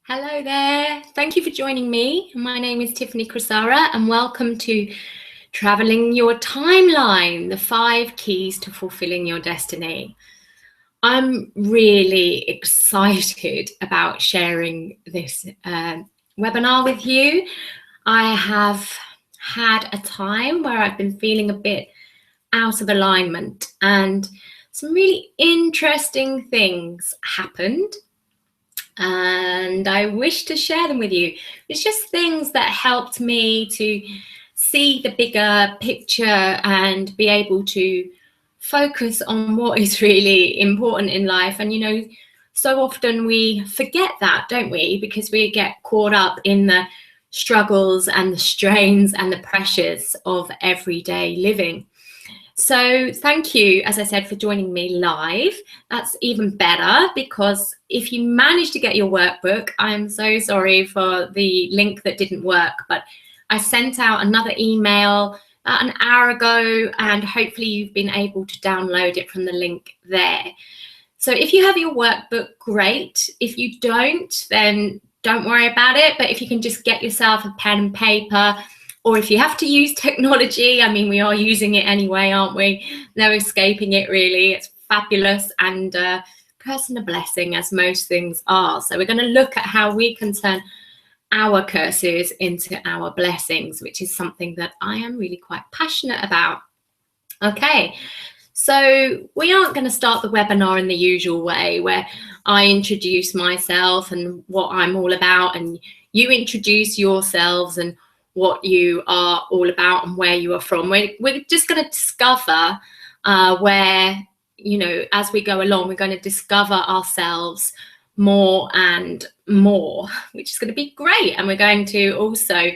Hello there. Thank you for joining me. My name is Tiffany Crisara and welcome to Traveling Your Timeline, the 5 keys to fulfilling your destiny. I'm really excited about sharing this webinar with you. I have had a time where I've been feeling a bit out of alignment and some really interesting things happened. And I wish to share them with you. It's just things that helped me to see the bigger picture and be able to focus on what is really important in life. And, you know, so often we forget that, don't we? Because we get caught up in the struggles and the strains and the pressures of everyday living. So thank you, as I said, for joining me live. That's even better because if you manage to get your workbook, I'm so sorry for the link that didn't work, but I sent out another email about an hour ago and hopefully you've been able to download it from the link there. So if you have your workbook, great. If you don't, then don't worry about it. But if you can just get yourself a pen and paper, or if you have to use technology, I mean, we are using it anyway, aren't we? No escaping it, really. It's fabulous and personal blessing, as most things are. So we're going to look at how we can turn our curses into our blessings, which is something that I am really quite passionate about. Okay, so we aren't going to start the webinar in the usual way where I introduce myself and what I'm all about and you introduce yourselves and what you are all about and where you are from. We're just going to discover where, you know, as we go along, we're going to discover ourselves more and more, which is going to be great. And we're going to also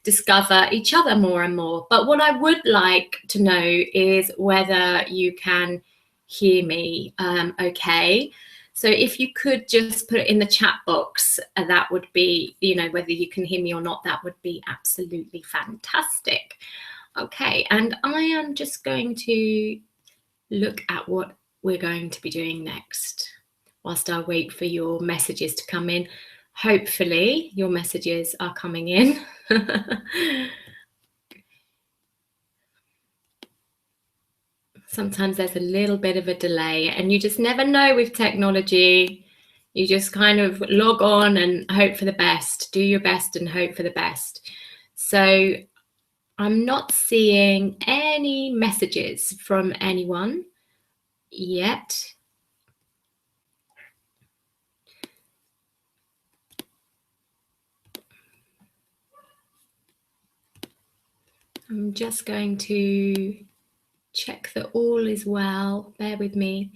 discover each other more and more. But what I would like to know is whether you can hear me okay. So if you could just put it in the chat box, that would be, you know, whether you can hear me or not, that would be absolutely fantastic. Okay, and I am just going to look at what we're going to be doing next whilst I wait for your messages to come in. Hopefully your messages are coming in. Sometimes there's a little bit of a delay and you just never know with technology. You just kind of log on and hope for the best, do your best and hope for the best. So I'm not seeing any messages from anyone yet. I'm just going to check that all is well. Bear with me.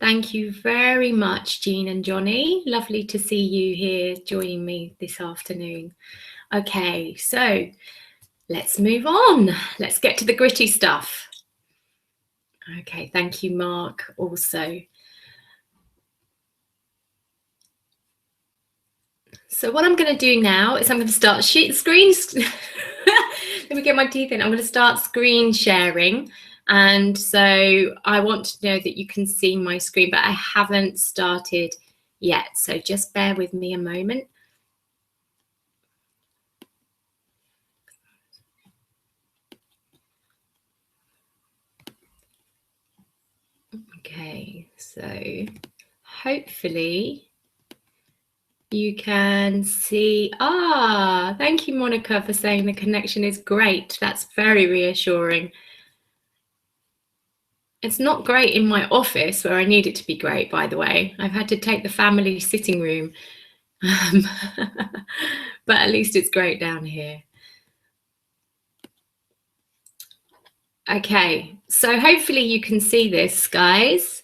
Thank you very much, Jean and Johnny. Lovely to see you here joining me this afternoon. Okay, so let's move on. Let's get to the gritty stuff. Okay, thank you, Mark, also. So what I'm going to do now is I'm going to start screen. Let me get my teeth in. I'm going to start screen sharing. And so I want to know that you can see my screen, but I haven't started yet. So just bear with me a moment. Okay, so hopefully you can see. Thank you, Monica, for saying the connection is great. That's very reassuring. It's not great in my office where I need it to be great, by the way. I've had to take the family sitting room, but at least it's great down here. Okay, so hopefully you can see this, guys.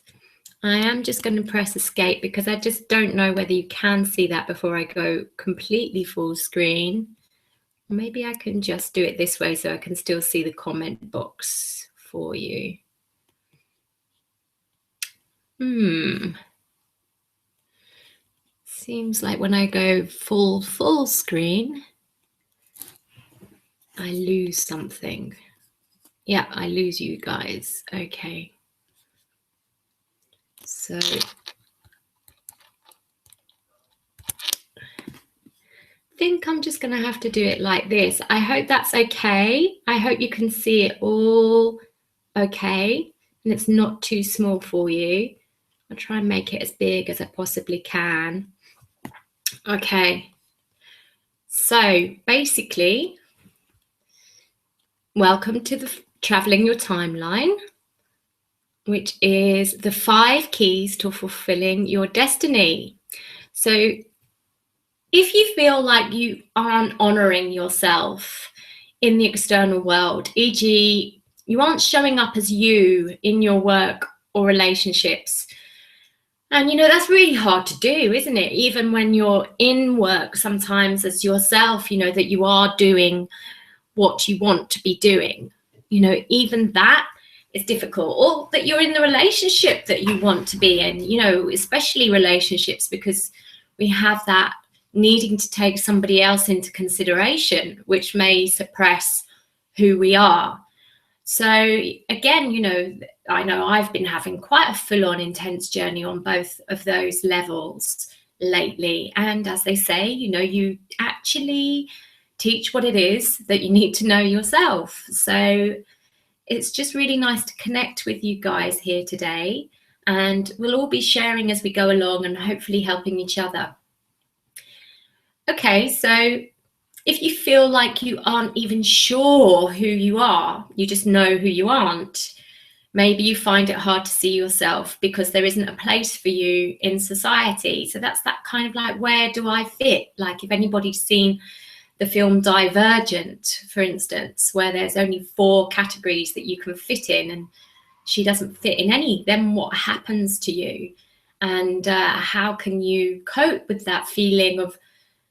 I am just going to press escape because I just don't know whether you can see that before I go completely full screen. Maybe I can just do it this way so I can still see the comment box for you. Seems like when I go full screen, I lose something. Yeah, I lose you guys. Okay. So think I'm just going to have to do it like this. I hope that's okay. I hope you can see it all okay and it's not too small for you. I'll try and make it as big as I possibly can. Okay. So basically, welcome to the Traveling Your Timeline, which is the 5 keys to fulfilling your destiny. So if you feel like you aren't honoring yourself in the external world, e.g., you aren't showing up as you in your work or relationships, and that's really hard to do, isn't it? Even when you're in work, sometimes as yourself, that you are doing what you want to be doing, even that is difficult. Or that you're in the relationship that you want to be in, especially relationships, because we have that needing to take somebody else into consideration, which may suppress who we are. So again, I know I've been having quite a full-on intense journey on both of those levels lately. And as they say, you actually teach what it is that you need to know yourself. So it's just really nice to connect with you guys here today. And we'll all be sharing as we go along and hopefully helping each other. Okay, so if you feel like you aren't even sure who you are, you just know who you aren't, maybe you find it hard to see yourself because there isn't a place for you in society. So that's that kind of like, where do I fit? Like if anybody's seen the film Divergent, for instance, where there's only 4 categories that you can fit in and she doesn't fit in any, then what happens to you? And how can you cope with that feeling of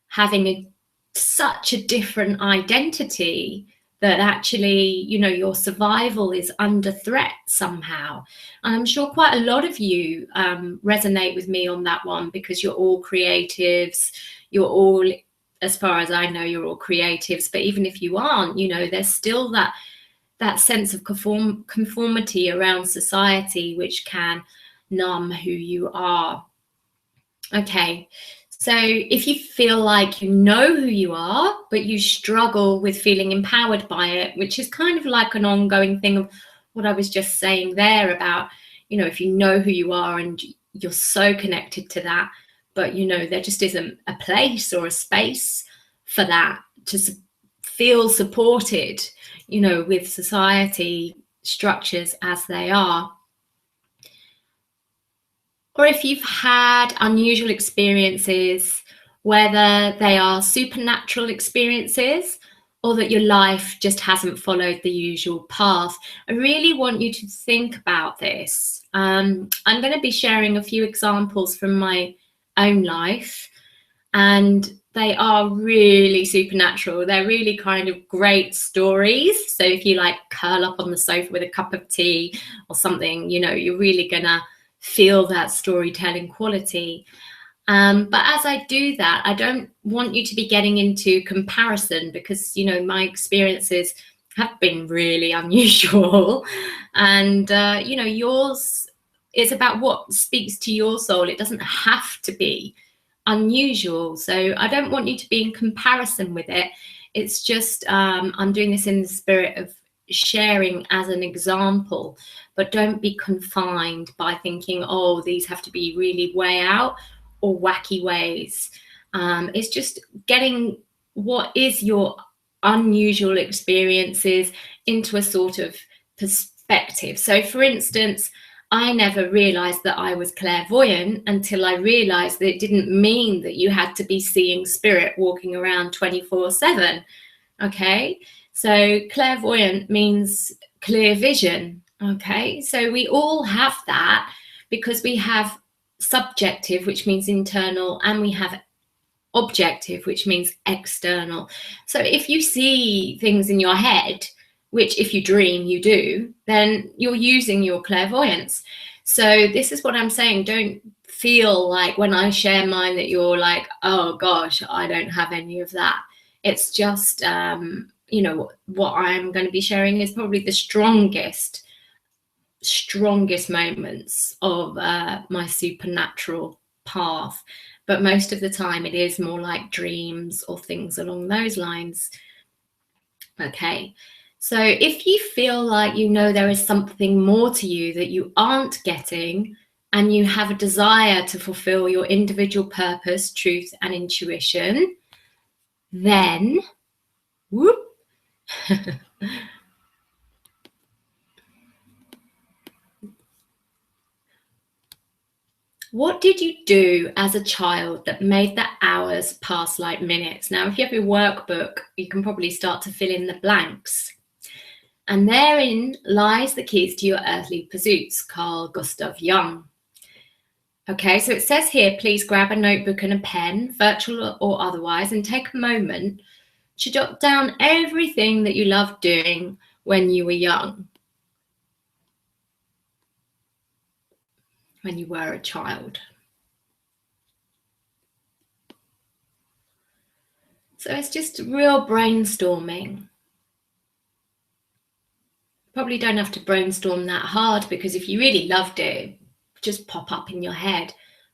having such a different identity that actually, your survival is under threat somehow? And I'm sure quite a lot of you resonate with me on that one, because you're all creatives, you're all, as far as I know, you're all creatives. But even if you aren't, there's still that sense of conformity around society, which can numb who you are. Okay. So if you feel like you know who you are, but you struggle with feeling empowered by it, which is kind of like an ongoing thing of what I was just saying there about, if you know who you are and you're so connected to that, but, there just isn't a place or a space for that to feel supported, with society structures as they are. Or if you've had unusual experiences, whether they are supernatural experiences or that your life just hasn't followed the usual path, I really want you to think about this. I'm going to be sharing a few examples from my own life, and they are really supernatural. They're really kind of great stories. So if you like curl up on the sofa with a cup of tea or something, you're really gonna feel that storytelling quality. But as I do that, I don't want you to be getting into comparison, because, my experiences have been really unusual. And, yours is about what speaks to your soul. It doesn't have to be unusual. So I don't want you to be in comparison with it. It's just, I'm doing this in the spirit of sharing as an example, but don't be confined by thinking, oh, these have to be really way out or wacky ways. It's just getting what is your unusual experiences into a sort of perspective. So for instance, I never realized that I was clairvoyant until I realized that it didn't mean that you had to be seeing spirit walking around 24/7. Okay, so clairvoyant means clear vision. Okay, so we all have that because we have subjective, which means internal, and we have objective, which means external. So if you see things in your head, which if you dream you do, then you're using your clairvoyance. So this is what I'm saying. Don't feel like when I share mine that you're like, oh gosh, I don't have any of that. It's just, what I'm going to be sharing is probably the strongest moments of my supernatural path, but most of the time it is more like dreams or things along those lines. Okay, so if you feel like you know there is something more to you that you aren't getting, and you have a desire to fulfill your individual purpose, truth, and intuition, then whoop. What did you do as a child that made the hours pass like minutes? Now, if you have your workbook, you can probably start to fill in the blanks. And therein lies the keys to your earthly pursuits, Carl Gustav Jung. Okay, so it says here, please grab a notebook and a pen, virtual or otherwise, and take a moment to jot down everything that you loved doing when you were young, when you were a child. So it's just real brainstorming. Probably don't have to brainstorm that hard, because if you really loved it, just pop up in your head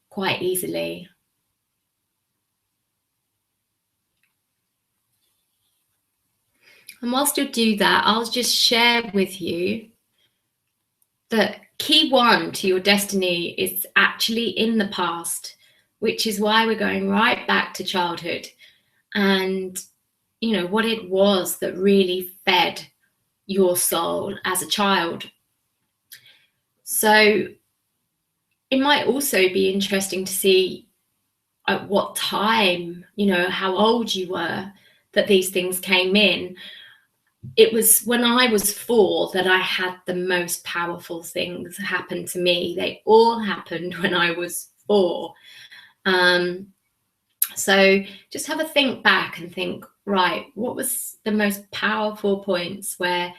quite easily. And whilst you do that, I'll just share with you that key one to your destiny is actually in the past, which is why we're going right back to childhood and, you know, what it was that really fed your soul as a child. So it might also be interesting to see at what time, you know, how old you were that these things came in. It was when I was 4 that I had the most powerful things happen to me. They all happened when I was 4. So just have a think back and think, right, what was the most powerful points where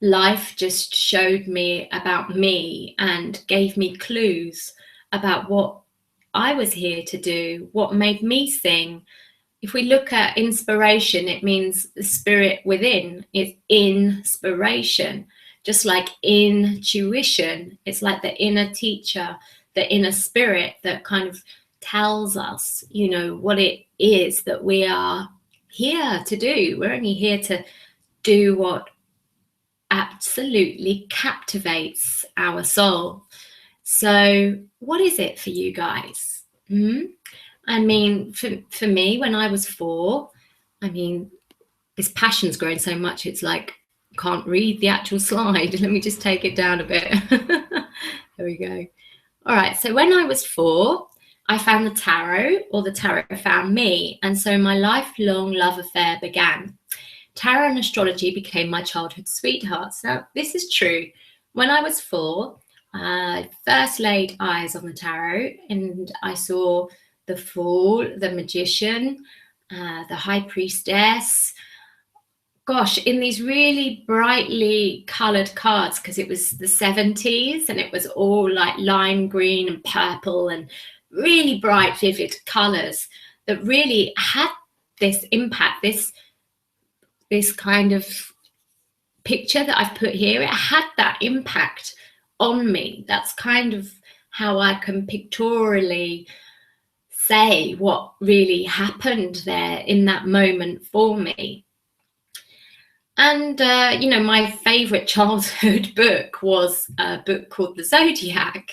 life just showed me about me and gave me clues about what I was here to do, what made me sing. If we look at inspiration, it means the spirit within. It's inspiration, just like intuition. It's like the inner teacher, the inner spirit that kind of tells us, you know, what it is that we are here to do. We're only here to do what absolutely captivates our soul. So what is it for you guys? I mean, for me, when I was 4, I mean, this passion's grown so much, it's like, can't read the actual slide. Let me just take it down a bit. There we go. All right, so when I was 4, I found the tarot, or the tarot found me, and so my lifelong love affair began. Tarot and astrology became my childhood sweethearts. Now, this is true. When I was 4, I first laid eyes on the tarot, and I saw the Fool, the Magician, the High Priestess. Gosh, in these really brightly coloured cards, because it was the 70s and it was all like lime green and purple and really bright, vivid colours that really had this impact, this kind of picture that I've put here. It had that impact on me. That's kind of how I can pictorially say what really happened there in that moment for me. And, you know, my favourite childhood book was a book called The Zodiac,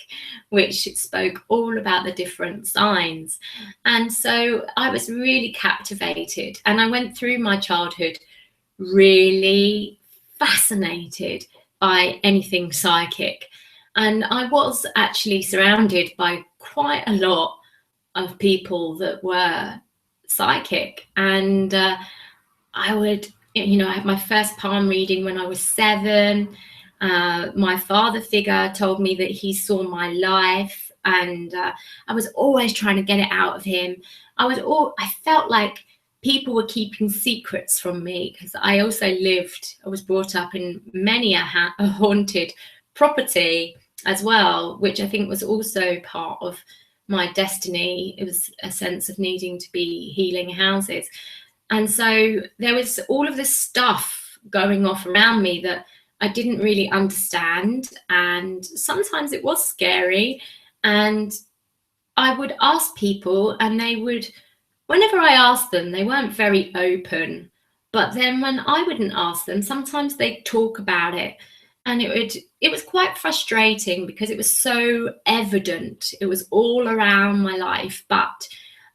which spoke all about the different signs. And so I was really captivated, and I went through my childhood really fascinated by anything psychic. And I was actually surrounded by quite a lot of people that were psychic. And I would, you know, I had my first palm reading when I was 7. My father figure told me that he saw my life, and I was always trying to get it out of him. I felt like people were keeping secrets from me, because I was brought up in many a haunted property as well, which I think was also part of my destiny. It was a sense of needing to be healing houses. And so there was all of this stuff going off around me that I didn't really understand. And sometimes it was scary. And I would ask people, and they would, whenever I asked them, they weren't very open. But then when I wouldn't ask them, sometimes they'd talk about it. And it was quite frustrating because it was so evident. It was all around my life, but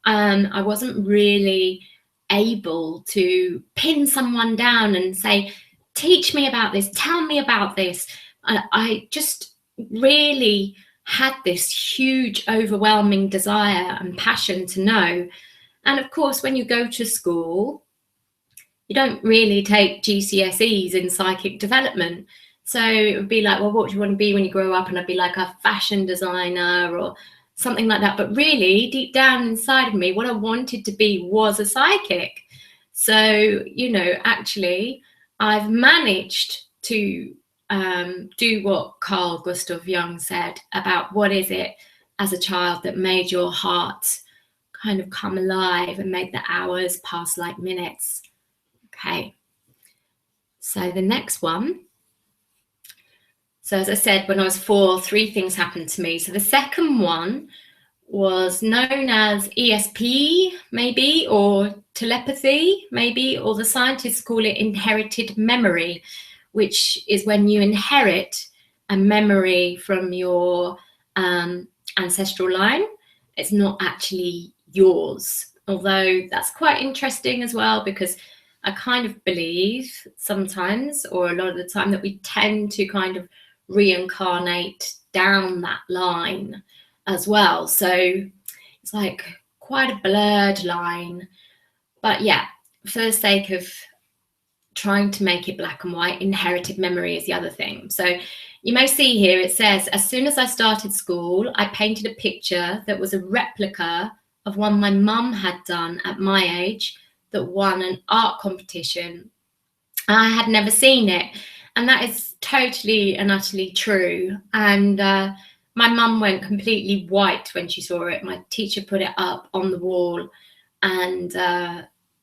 I wasn't really able to pin someone down and say, teach me about this, tell me about this. I just really had this huge, overwhelming desire and passion to know. And of course, when you go to school, you don't really take GCSEs in psychic development. So it would be like, well, what do you want to be when you grow up? And I'd be like a fashion designer or something like that. But really, deep down inside of me, what I wanted to be was a psychic. So, actually, I've managed to do what Carl Gustav Jung said about what is it as a child that made your heart kind of come alive and make the hours pass like minutes. Okay, so the next one. So as I said, when I was 4, 3 things happened to me. So the second one was known as ESP, maybe, or telepathy, maybe, or the scientists call it inherited memory, which is when you inherit a memory from your ancestral line. It's not actually yours, although that's quite interesting as well, because I kind of believe sometimes, or a lot of the time, that we tend to kind of reincarnate down that line as well. So it's like quite a blurred line. But yeah, for the sake of trying to make it black and white, inherited memory is the other thing. So you may see here, it says, as soon as I started school, I painted a picture that was a replica of one my mum had done at my age that won an art competition. I had never seen it. And that is totally and utterly true. And my mum went completely white when she saw it. My teacher put it up on the wall and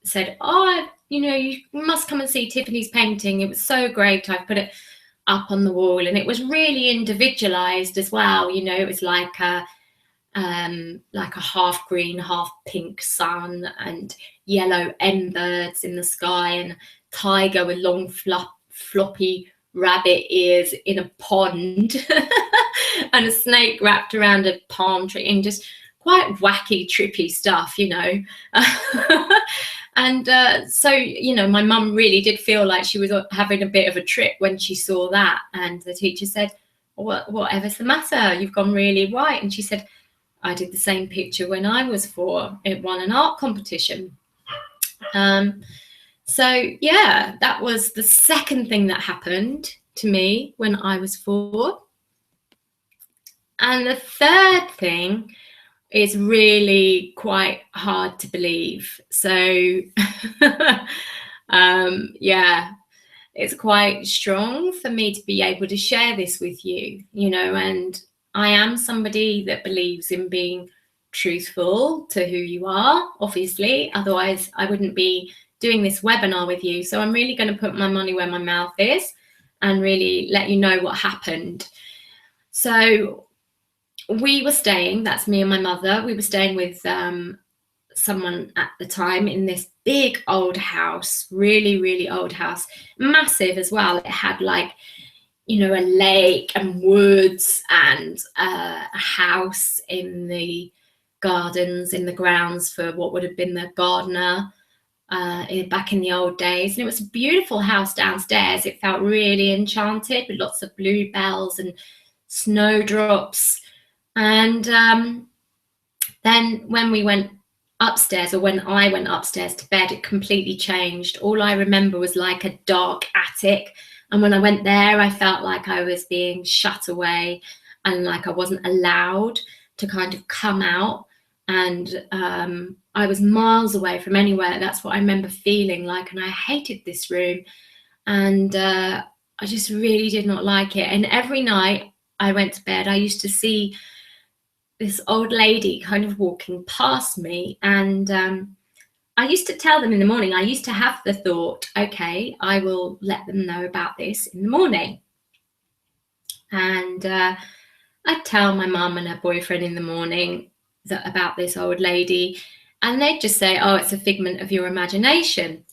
said, oh, you must come and see Tiffany's painting. It was so great. I've put it up on the wall. And it was really individualized as well. It was like a half green, half pink sun and yellow embers in the sky and a tiger with long floppy rabbit ears in a pond and a snake wrapped around a palm tree, and just quite wacky, trippy stuff, And so, my mum really did feel like she was having a bit of a trip when she saw that. And the teacher said, whatever's the matter? You've gone really white. And she said, I did the same picture when I was 4. It won an art competition. So yeah, that was the second thing that happened to me when I was 4. And the third thing is really quite hard to believe. So yeah, it's quite strong for me to be able to share this with you, and I am somebody that believes in being truthful to who you are, obviously, otherwise I wouldn't be doing this webinar with you. So I'm really going to put my money where my mouth is and really let you know what happened. So we were staying, that's me and my mother, we were staying with someone at the time in this big old house, really, really old house, massive as well. It had like, a lake and woods and a house in the gardens, in the grounds for what would have been the gardener back in the old days. And it was a beautiful house downstairs. It felt really enchanted with lots of bluebells and snowdrops. And then when we went upstairs, or when I went upstairs to bed, it completely changed. All I remember was like a dark attic. And when I went there, I felt like I was being shut away and like I wasn't allowed to kind of come out. And I was miles away from anywhere. That's what I remember feeling like. And I hated this room. And I just really did not like it. And every night I went to bed, I used to see this old lady kind of walking past me. And I used to tell them in the morning, I used to have the thought, okay, I will let them know about this in the morning. And I'd tell my mum and her boyfriend in the morning, about this old lady, and they'd just say, oh, it's a figment of your imagination.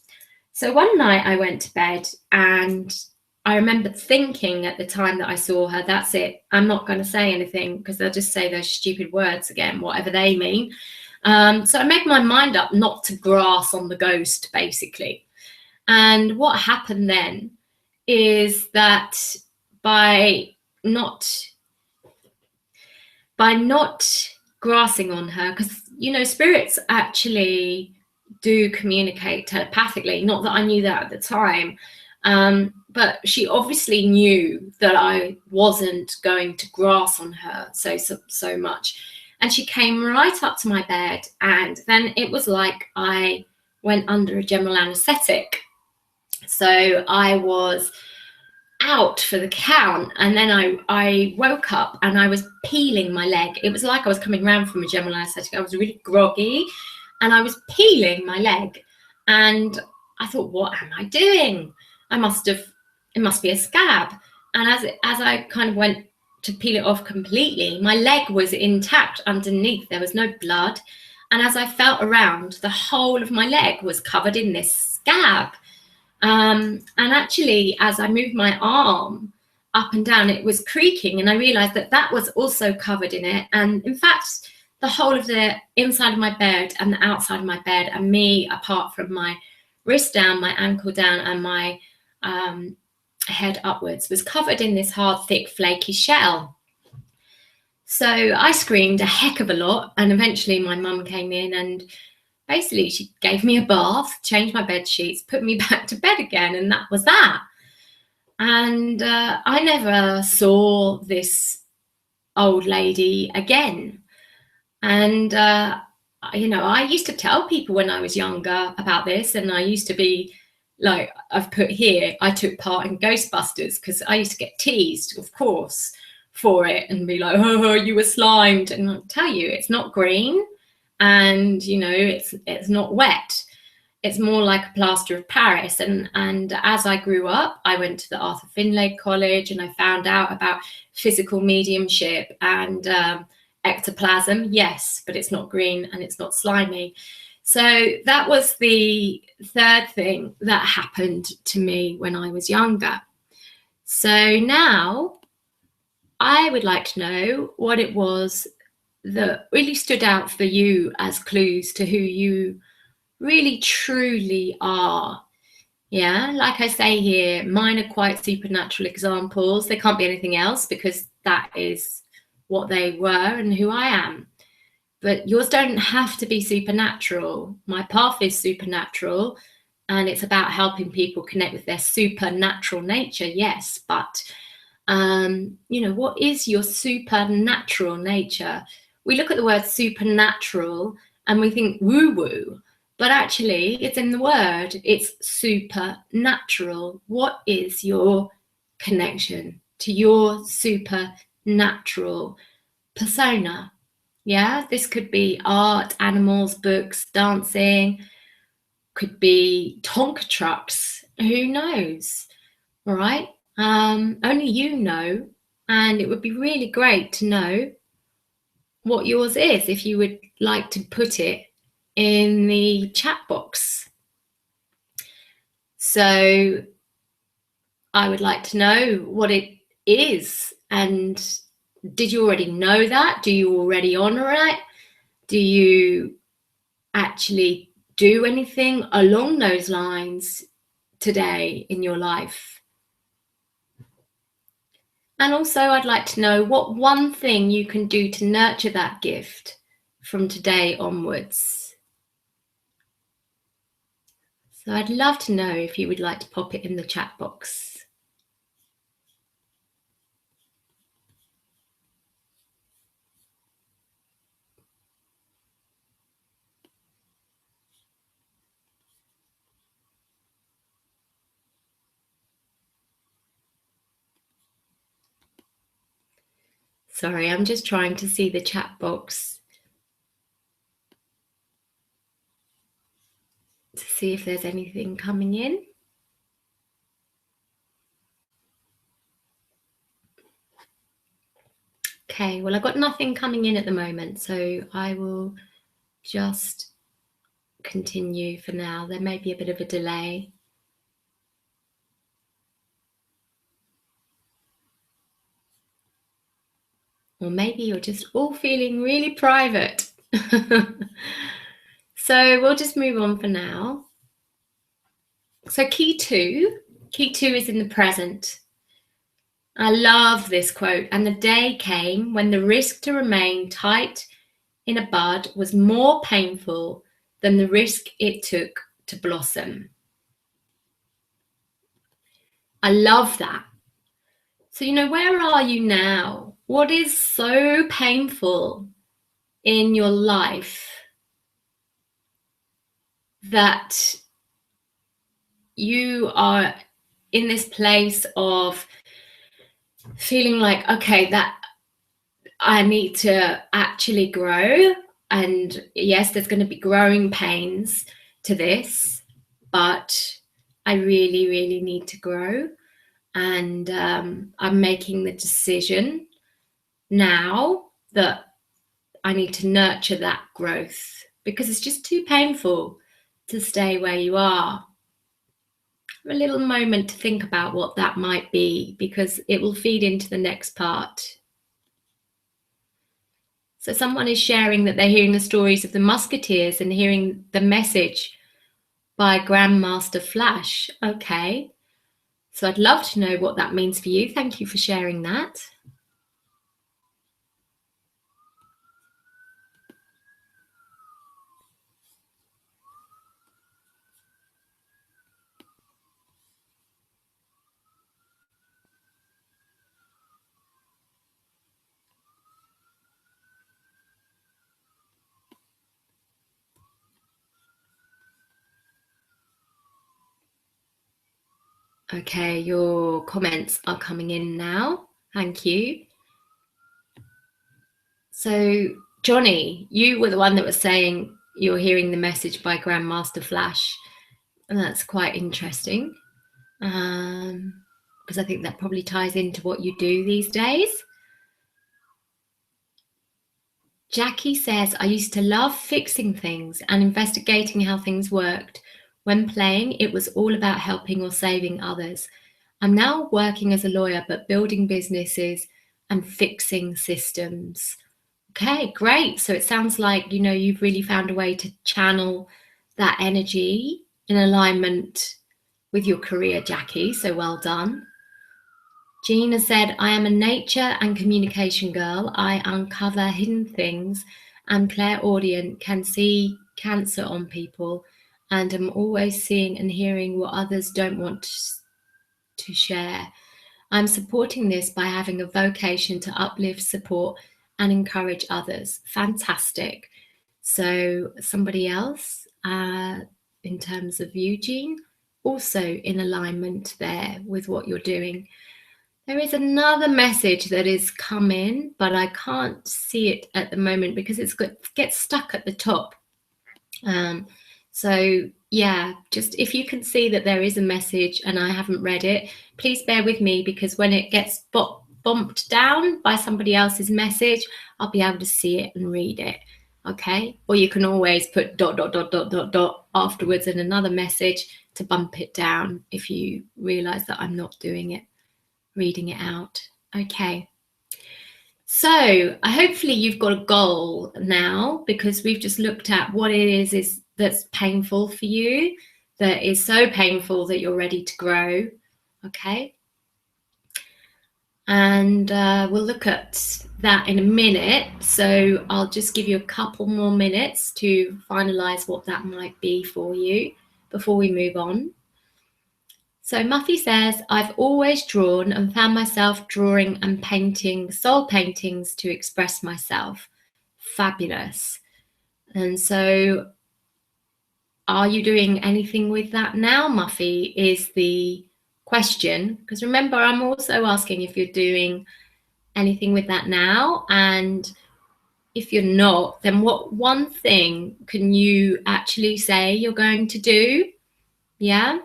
So one night I went to bed, and I remember thinking at the time that I saw her, that's it, I'm not going to say anything because they'll just say those stupid words again, whatever they mean. So I made my mind up not to grass on the ghost, basically. And what happened then is that by not grassing on her, because, you know, spirits actually do communicate telepathically. Not that I knew that at the time, but she obviously knew that I wasn't going to grass on her so much. And she came right up to my bed, and then it was like I went under a general anaesthetic. So I was out for the count, and then I woke up and I was peeling my leg. It was like I was coming round from a general anaesthetic. I was really groggy and I was peeling my leg, and I thought, what am I doing? It must be a scab. And as I kind of went to peel it off completely, my leg was intact underneath. There was no blood. And as I felt around, the whole of my leg was covered in this scab. And actually, as I moved my arm up and down, it was creaking, and I realized that that was also covered in it. And in fact, the whole of the inside of my bed and the outside of my bed, and me, apart from my wrist down, my ankle down, and my head upwards, was covered in this hard, thick, flaky shell. So I screamed a heck of a lot, and eventually my mum came in, and basically she gave me a bath, changed my bed sheets, put me back to bed again, and that was that. And I never saw this old lady again. And you know, I used to tell people when I was younger about this, and I used to be like, I've put here, I took part in Ghostbusters, because I used to get teased, of course, for it, and be like, oh, you were slimed. And I'll tell you, it's not green, and you know, it's not wet. It's more like a plaster of Paris. And as I grew up, I went to the Arthur Findlay College, and I found out about physical mediumship and ectoplasm. Yes, but it's not green and it's not slimy. So that was the third thing that happened to me when I was younger. So now I would like to know what it was that really stood out for you as clues to who you really truly are. Yeah, like I say here, mine are quite supernatural examples. They can't be anything else, because that is what they were and who I am. But yours don't have to be supernatural. My path is supernatural, and it's about helping people connect with their supernatural nature, yes, but you know, what is your supernatural nature? We look at the word supernatural and we think woo-woo, but actually it's in the word. It's supernatural. What is your connection to your supernatural persona? Yeah, this could be art, animals, books, dancing, could be Tonka trucks, who knows, all right? Only you know, and it would be really great to know what yours is, if you would like to put it in the chat box. So I would like to know what it is, and did you already know that? Do you already honor it? Do you actually do anything along those lines today in your life? And also, I'd like to know what one thing you can do to nurture that gift from today onwards. So I'd love to know if you would like to pop it in the chat box. Sorry, I'm just trying to see the chat box to see if there's anything coming in. Okay, well, I've got nothing coming in at the moment, so I will just continue for now. There may be a bit of a delay. Or maybe you're just all feeling really private. So we'll just move on for now. So key two is in the present. I love this quote. And the day came when the risk to remain tight in a bud was more painful than the risk it took to blossom. I love that. So, where are you now? What is so painful in your life that you are in this place of feeling like, okay, that I need to actually grow? And yes, there's going to be growing pains to this, but I really, really need to grow. And I'm making the decision now that I need to nurture that growth because it's just too painful to stay where you are. A little moment to think about what that might be because it will feed into the next part. So someone is sharing that they're hearing the stories of the Musketeers and hearing the message by Grandmaster Flash. Okay. So I'd love to know what that means for you. Thank you for sharing that. Okay, your comments are coming in now. Thank you. So, Johnny, you were the one that was saying you're hearing the message by Grandmaster Flash. And that's quite interesting. Because I think that probably ties into what you do these days. Jackie says, I used to love fixing things and investigating how things worked. When playing, it was all about helping or saving others. I'm now working as a lawyer, but building businesses and fixing systems. Okay, great. So it sounds like, you've really found a way to channel that energy in alignment with your career, Jackie. So well done. Gina said, I am a nature and communication girl. I uncover hidden things and clairaudient, can see cancer on people, and am always seeing and hearing what others don't want to share. I'm supporting this by having a vocation to uplift, support, and encourage others. Fantastic. So somebody else, in terms of Eugene, also in alignment there with what you're doing. There is another message that is come in, but I can't see it at the moment because it gets stuck at the top. So yeah, just if you can see that there is a message and I haven't read it, please bear with me because when it gets bumped down by somebody else's message, I'll be able to see it and read it. Okay, or you can always put ... afterwards and another message to bump it down if you realize that I'm not doing it, reading it out. Okay, so hopefully you've got a goal now because we've just looked at what it is that's painful for you, that is so painful that you're ready to grow. Okay, and we'll look at that in a minute, so I'll just give you a couple more minutes to finalize what that might be for you before we move on. So Muffy says, I've always drawn and found myself drawing and painting soul paintings to express myself. Fabulous. And so are you doing anything with that now, Muffy, is the question. Because remember, I'm also asking if you're doing anything with that now. And if you're not, then what one thing can you actually say you're going to do? Yeah.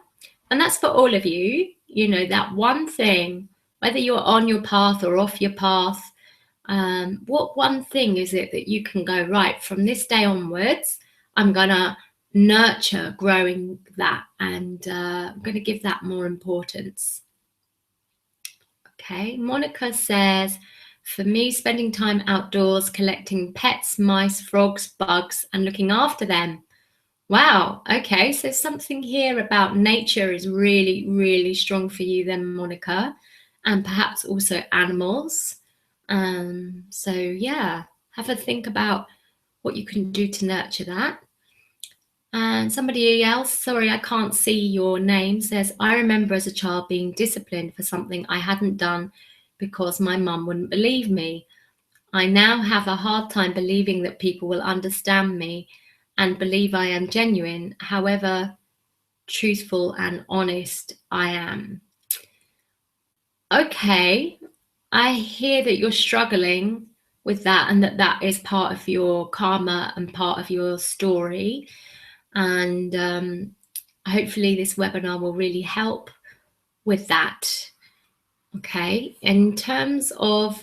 And that's for all of you, that one thing, whether you're on your path or off your path, What one thing is it that you can go, right, from this day onwards, I'm going to nurture growing that, and I'm going to give that more importance. Okay, Monica says, for me, spending time outdoors, collecting pets, mice, frogs, bugs, and looking after them. Wow, okay, so something here about nature is really, really strong for you then, Monica, and perhaps also animals. So yeah, have a think about what you can do to nurture that. And somebody else, sorry, I can't see your name, says, I remember as a child being disciplined for something I hadn't done because my mum wouldn't believe me. I now have a hard time believing that people will understand me and believe I am genuine, however truthful and honest I am. Okay, I hear that you're struggling with that, and that is part of your karma and part of your story. And hopefully this webinar will really help with that. Okay, in terms of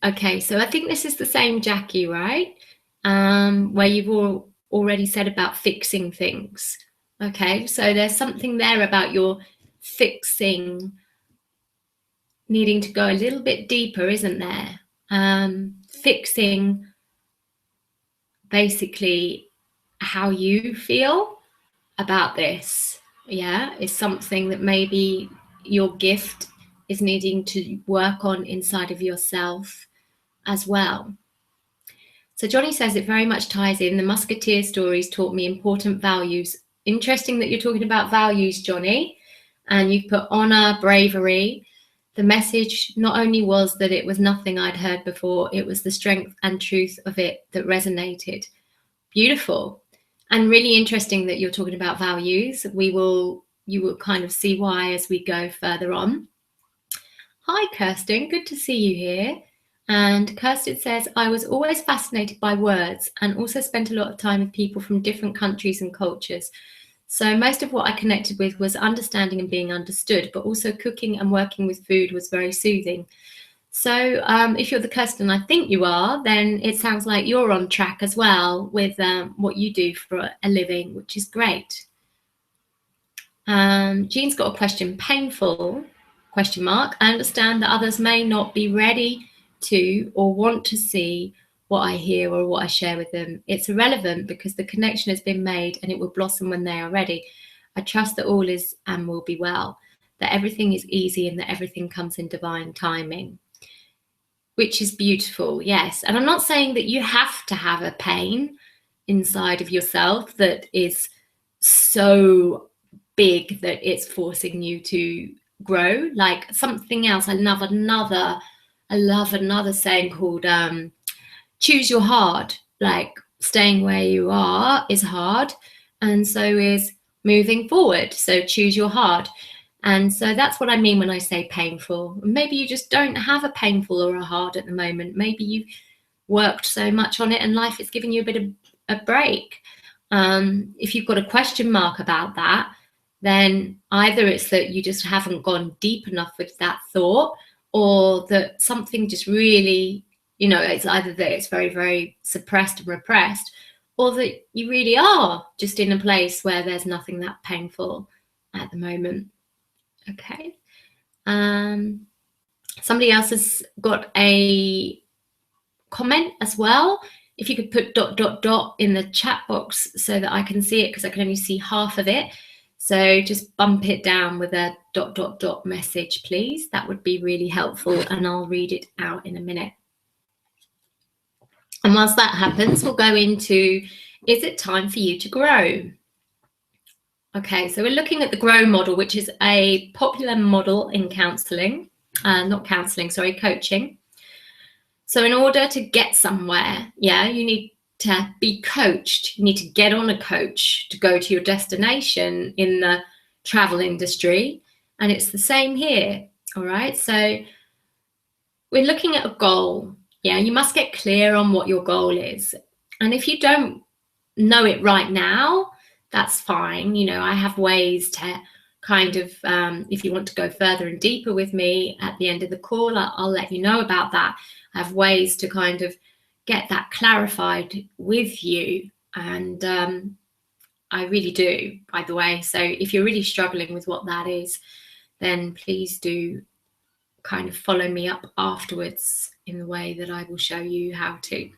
okay, so I think this is the same Jackie, right? Where you've already said about fixing things. Okay, so there's something there about your fixing, needing to go a little bit deeper, isn't there? Fixing basically how you feel about this, yeah, is something that maybe your gift is needing to work on inside of yourself as well. So Johnny says it very much ties in. The Musketeer stories taught me important values. Interesting that you're talking about values, Johnny, and you've put honor, bravery. The message not only was that it was nothing I'd heard before, it was the strength and truth of it that resonated. Beautiful. And really interesting that you're talking about values. You will kind of see why as we go further on. Hi, Kirsten. Good to see you here. And Kirsten says, I was always fascinated by words and also spent a lot of time with people from different countries and cultures. So most of what I connected with was understanding and being understood, but also cooking and working with food was very soothing. So if you're the Kirsten I think you are, then it sounds like you're on track as well with what you do for a living, which is great. Jean's got a question. Painful, question mark. I understand that others may not be ready to or want to see what I hear or what I share with them. It's irrelevant because the connection has been made and it will blossom when they are ready. I trust that all is and will be well, that everything is easy and that everything comes in divine timing. Which is beautiful, yes. And I'm not saying that you have to have a pain inside of yourself that is so big that it's forcing you to grow. Like something else, I love another saying called choose your hard. Like staying where you are is hard, and so is moving forward. So choose your hard. And so that's what I mean when I say painful. Maybe you just don't have a painful or a hard at the moment. Maybe you've worked so much on it and life is giving you a bit of a break. If you've got a question mark about that, then either it's that you just haven't gone deep enough with that thought, or that something just really, it's either that it's very, very suppressed and repressed, or that you really are just in a place where there's nothing that painful at the moment. Okay. Somebody else has got a comment as well. If you could put ... in the chat box so that I can see it, because I can only see half of it. So just bump it down with a ... message, please. That would be really helpful, and I'll read it out in a minute. And whilst that happens, we'll go into, is it time for you to grow? Okay, so we're looking at the GROW model, which is a popular model in coaching. So in order to get somewhere, you need to be coached. You need to get on a coach to go to your destination in the travel industry. And it's the same here, all right? So we're looking at a goal. Yeah, you must get clear on what your goal is. And if you don't know it right now, that's fine. I have ways to kind of, if you want to go further and deeper with me at the end of the call, I'll let you know about that. I have ways to kind of get that clarified with you. And I really do, by the way. So if you're really struggling with what that is, then please do kind of follow me up afterwards in the way that I will show you how to.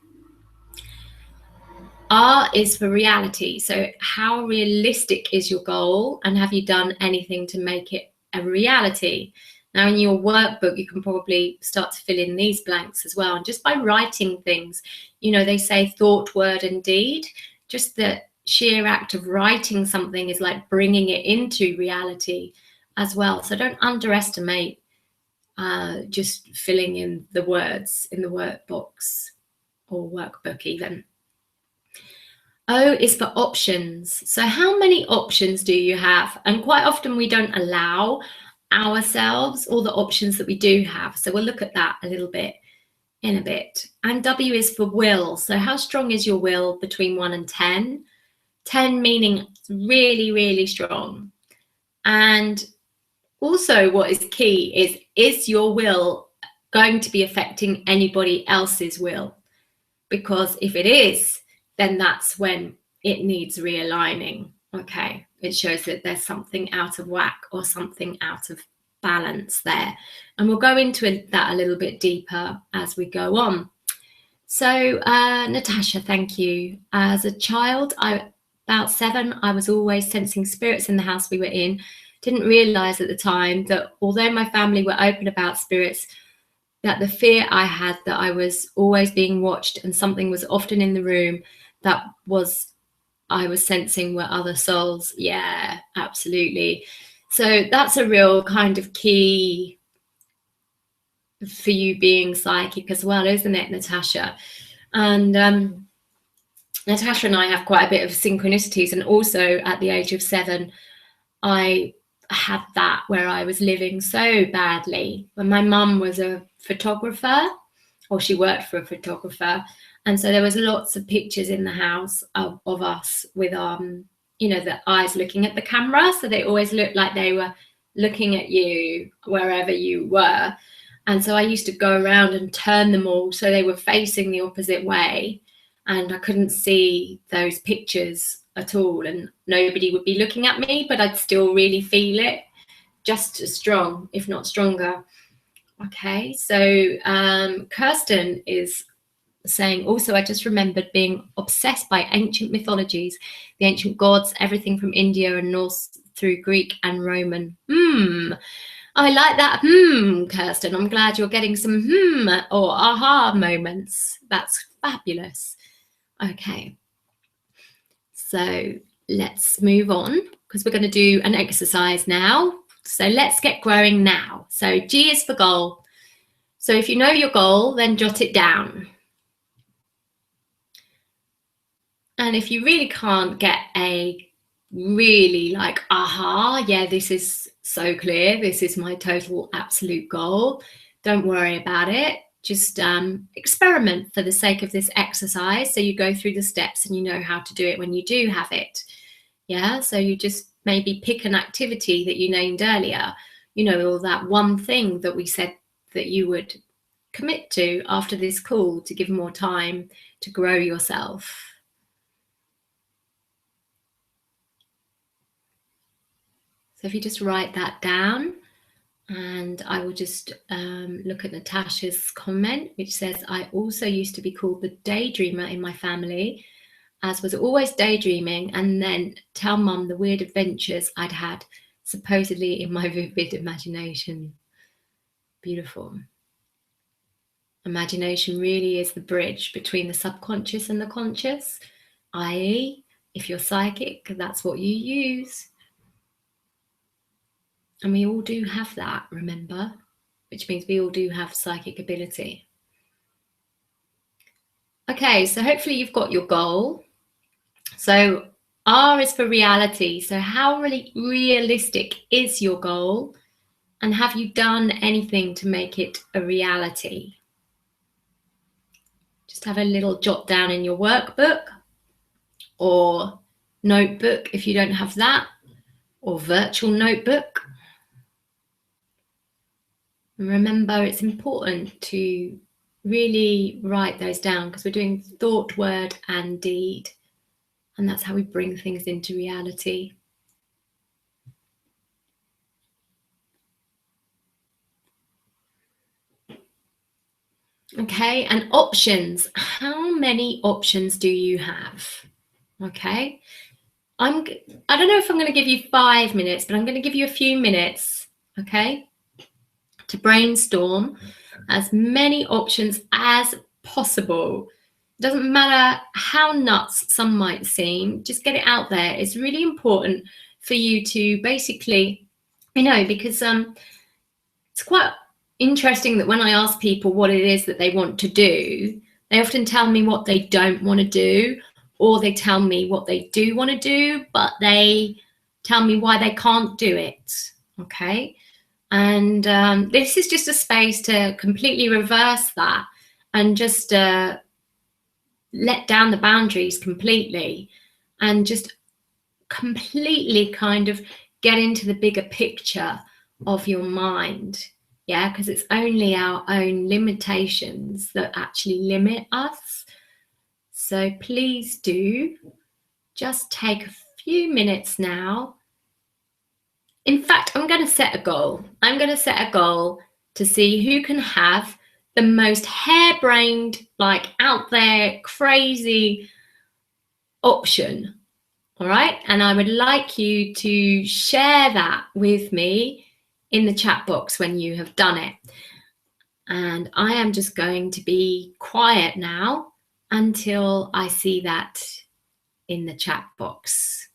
R is for reality. So how realistic is your goal, and have you done anything to make it a reality? Now in your workbook, you can probably start to fill in these blanks as well. And just by writing things, you know, they say thought, word and deed. Just the sheer act of writing something is like bringing it into reality as well. So don't underestimate just filling in the words in the workbox or workbook even. O is for options. So how many options do you have? And quite often we don't allow ourselves all the options that we do have. So we'll look at that a little bit in a bit. And W is for will. So how strong is your will between 1 and 10? 10 meaning really, really strong. And also what is key is your will going to be affecting anybody else's will? Because if it is, then that's when it needs realigning. Okay, it shows that there's something out of whack or something out of balance there. And we'll go into that a little bit deeper as we go on. So Natasha, thank you. As a child, about 7, I was always sensing spirits in the house we were in. Didn't realize at the time that although my family were open about spirits, that the fear I had that I was always being watched and something was often in the room that I was sensing were other souls. Yeah, absolutely. So that's a real kind of key for you being psychic as well, isn't it, Natasha? And Natasha and I have quite a bit of synchronicities. And also at the age of 7, I had that where I was living so badly. When my mum was a photographer, or she worked for a photographer, and so there was lots of pictures in the house of us with you know, the eyes looking at the camera, so they always looked like they were looking at you wherever you were. And so I used to go around and turn them all so they were facing the opposite way, and I couldn't see those pictures at all, and nobody would be looking at me, but I'd still really feel it, just as strong, if not stronger. Okay, so Kirsten is saying, also, I just remembered being obsessed by ancient mythologies, the ancient gods, everything from India and Norse through Greek and Roman. I like that. Kirsten, I'm glad you're getting some or aha moments. That's fabulous. Okay, so let's move on, because we're going to do an exercise now. So let's get growing now. So G is for goal. So if you know your goal, then jot it down. And if you really can't get a really like, aha, yeah, this is so clear, this is my total absolute goal, don't worry about it. Just experiment for the sake of this exercise. So you go through the steps and you know how to do it when you do have it. Yeah, so you just maybe pick an activity that you named earlier, you know, or that one thing that we said that you would commit to after this call to give more time to grow yourself. So if you just write that down, and I will just look at Natasha's comment, which says, I also used to be called the daydreamer in my family, as was always daydreaming, and then tell mum the weird adventures I'd had, supposedly in my vivid imagination. Beautiful. Imagination really is the bridge between the subconscious and the conscious, i.e., if you're psychic, that's what you use. And we all do have that, remember, which means we all do have psychic ability. Okay, so hopefully you've got your goal. So R is for reality. So how really realistic is your goal? And have you done anything to make it a reality? Just have a little jot down in your workbook or notebook if you don't have that, or virtual notebook. And remember, it's important to really write those down because we're doing thought, word, and deed. And that's how we bring things into reality. Okay, and options. How many options do you have? Okay, I don't know if I'm going to give you 5 minutes, but I'm going to give you a few minutes, okay, to brainstorm as many options as possible. It doesn't matter how nuts some might seem, just get it out there. It's really important for you to basically, because it's quite interesting that when I ask people what it is that they want to do, they often tell me what they don't want to do, or they tell me what they do want to do, but they tell me why they can't do it, okay? And this is just a space to completely reverse that and just let down the boundaries completely and just completely kind of get into the bigger picture of your mind. Yeah, because it's only our own limitations that actually limit us. So please do just take a few minutes now. In fact, I'm going to set a goal. I'm going to set a goal to see who can have the most harebrained, like out there, crazy option. All right. And I would like you to share that with me in the chat box when you have done it. And I am just going to be quiet now until I see that in the chat box.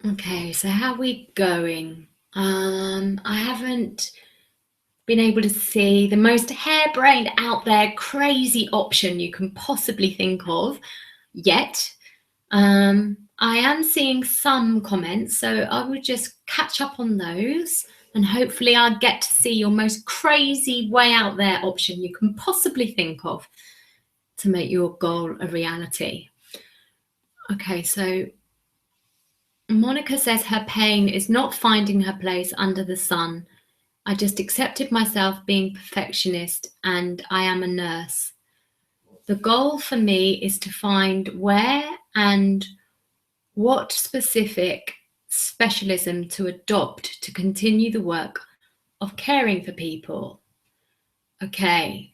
Okay, so how are we going? I haven't been able to see the most harebrained out there crazy option you can possibly think of yet. I am seeing some comments, so I will just catch up on those and hopefully I'll get to see your most crazy way out there option you can possibly think of to make your goal a reality. Okay, so Monica says her pain is not finding her place under the sun. I just accepted myself being perfectionist and I am a nurse. The goal for me is to find where and what specific specialism to adopt to continue the work of caring for people. Okay.